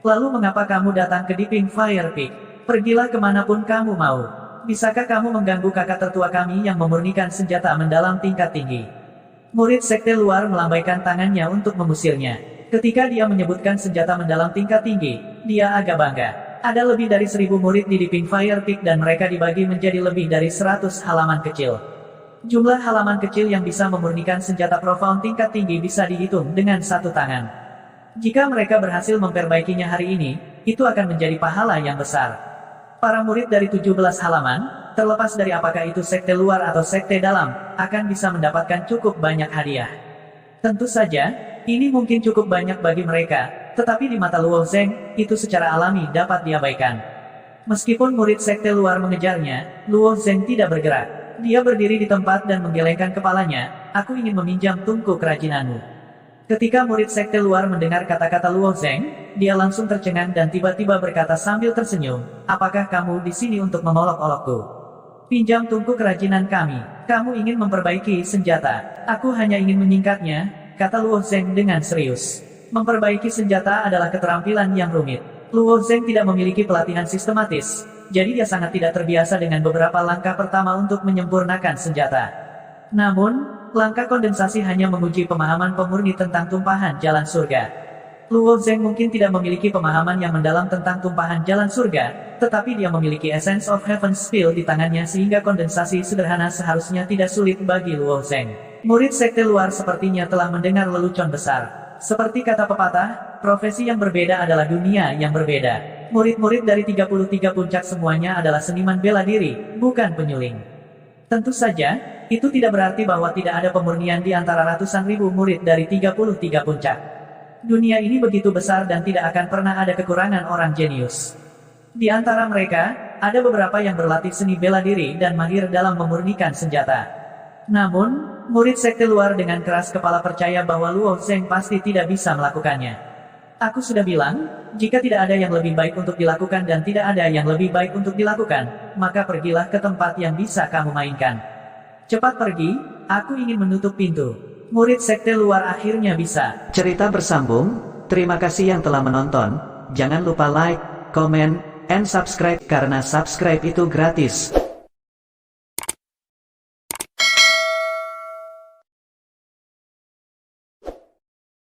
[SPEAKER 1] Lalu mengapa kamu datang ke Deeping Fire Peak? Pergilah kemanapun kamu mau. Bisakah kamu mengganggu kakak tertua kami yang memurnikan senjata mendalam tingkat tinggi?" Murid sekte luar melambaikan tangannya untuk mengusirnya. Ketika dia menyebutkan senjata mendalam tingkat tinggi, dia agak bangga. Ada lebih dari 1000 murid di Deeping Fire Peak dan mereka dibagi menjadi lebih dari 100 halaman kecil. Jumlah halaman kecil yang bisa memurnikan senjata Profound tingkat tinggi bisa dihitung dengan satu tangan. Jika mereka berhasil memperbaikinya hari ini, itu akan menjadi pahala yang besar. Para murid dari 17 halaman, terlepas dari apakah itu sekte luar atau sekte dalam, akan bisa mendapatkan cukup banyak hadiah. Tentu saja, ini mungkin cukup banyak bagi mereka, tetapi di mata Luo Zeng, itu secara alami dapat diabaikan. Meskipun murid sekte luar mengejarnya, Luo Zeng tidak bergerak. Dia berdiri di tempat dan menggelengkan kepalanya, "Aku ingin meminjam tungku kerajinanmu." Ketika murid sekte luar mendengar kata-kata Luo Zeng, dia langsung tercengang dan tiba-tiba berkata sambil tersenyum, "Apakah kamu di sini untuk memolok-olokku? Pinjam tungku kerajinan kami. Kamu ingin memperbaiki senjata. Aku hanya ingin menyingkatnya," kata Luo Zeng dengan serius. Memperbaiki senjata adalah keterampilan yang rumit. Luo Zeng tidak memiliki pelatihan sistematis. Jadi dia sangat tidak terbiasa dengan beberapa langkah pertama untuk menyempurnakan senjata. Namun, langkah kondensasi hanya menguji pemahaman pemurni tentang tumpahan jalan surga. Luo Zeng mungkin tidak memiliki pemahaman yang mendalam tentang tumpahan jalan surga, tetapi dia memiliki Essence of Heaven's Spill di tangannya sehingga kondensasi sederhana seharusnya tidak sulit bagi Luo Zeng. Murid sekte luar sepertinya telah mendengar lelucon besar. Seperti kata pepatah, profesi yang berbeda adalah dunia yang berbeda. Murid-murid dari 33 puncak semuanya adalah seniman bela diri, bukan penyuling. Tentu saja, itu tidak berarti bahwa tidak ada pemurnian di antara ratusan ribu murid dari 33 puncak. Dunia ini begitu besar dan tidak akan pernah ada kekurangan orang jenius. Di antara mereka, ada beberapa yang berlatih seni bela diri dan mahir dalam memurnikan senjata. Namun, murid sekte luar dengan keras kepala percaya bahwa Luo Zeng pasti tidak bisa melakukannya. "Aku sudah bilang, jika tidak ada yang lebih baik untuk dilakukan dan tidak ada yang lebih baik untuk dilakukan, maka pergilah ke tempat yang bisa kamu mainkan. Cepat pergi, aku ingin menutup pintu." Murid sekte luar akhirnya bisa. Cerita bersambung, terima kasih yang telah menonton, jangan lupa like, comment, and subscribe karena subscribe itu gratis.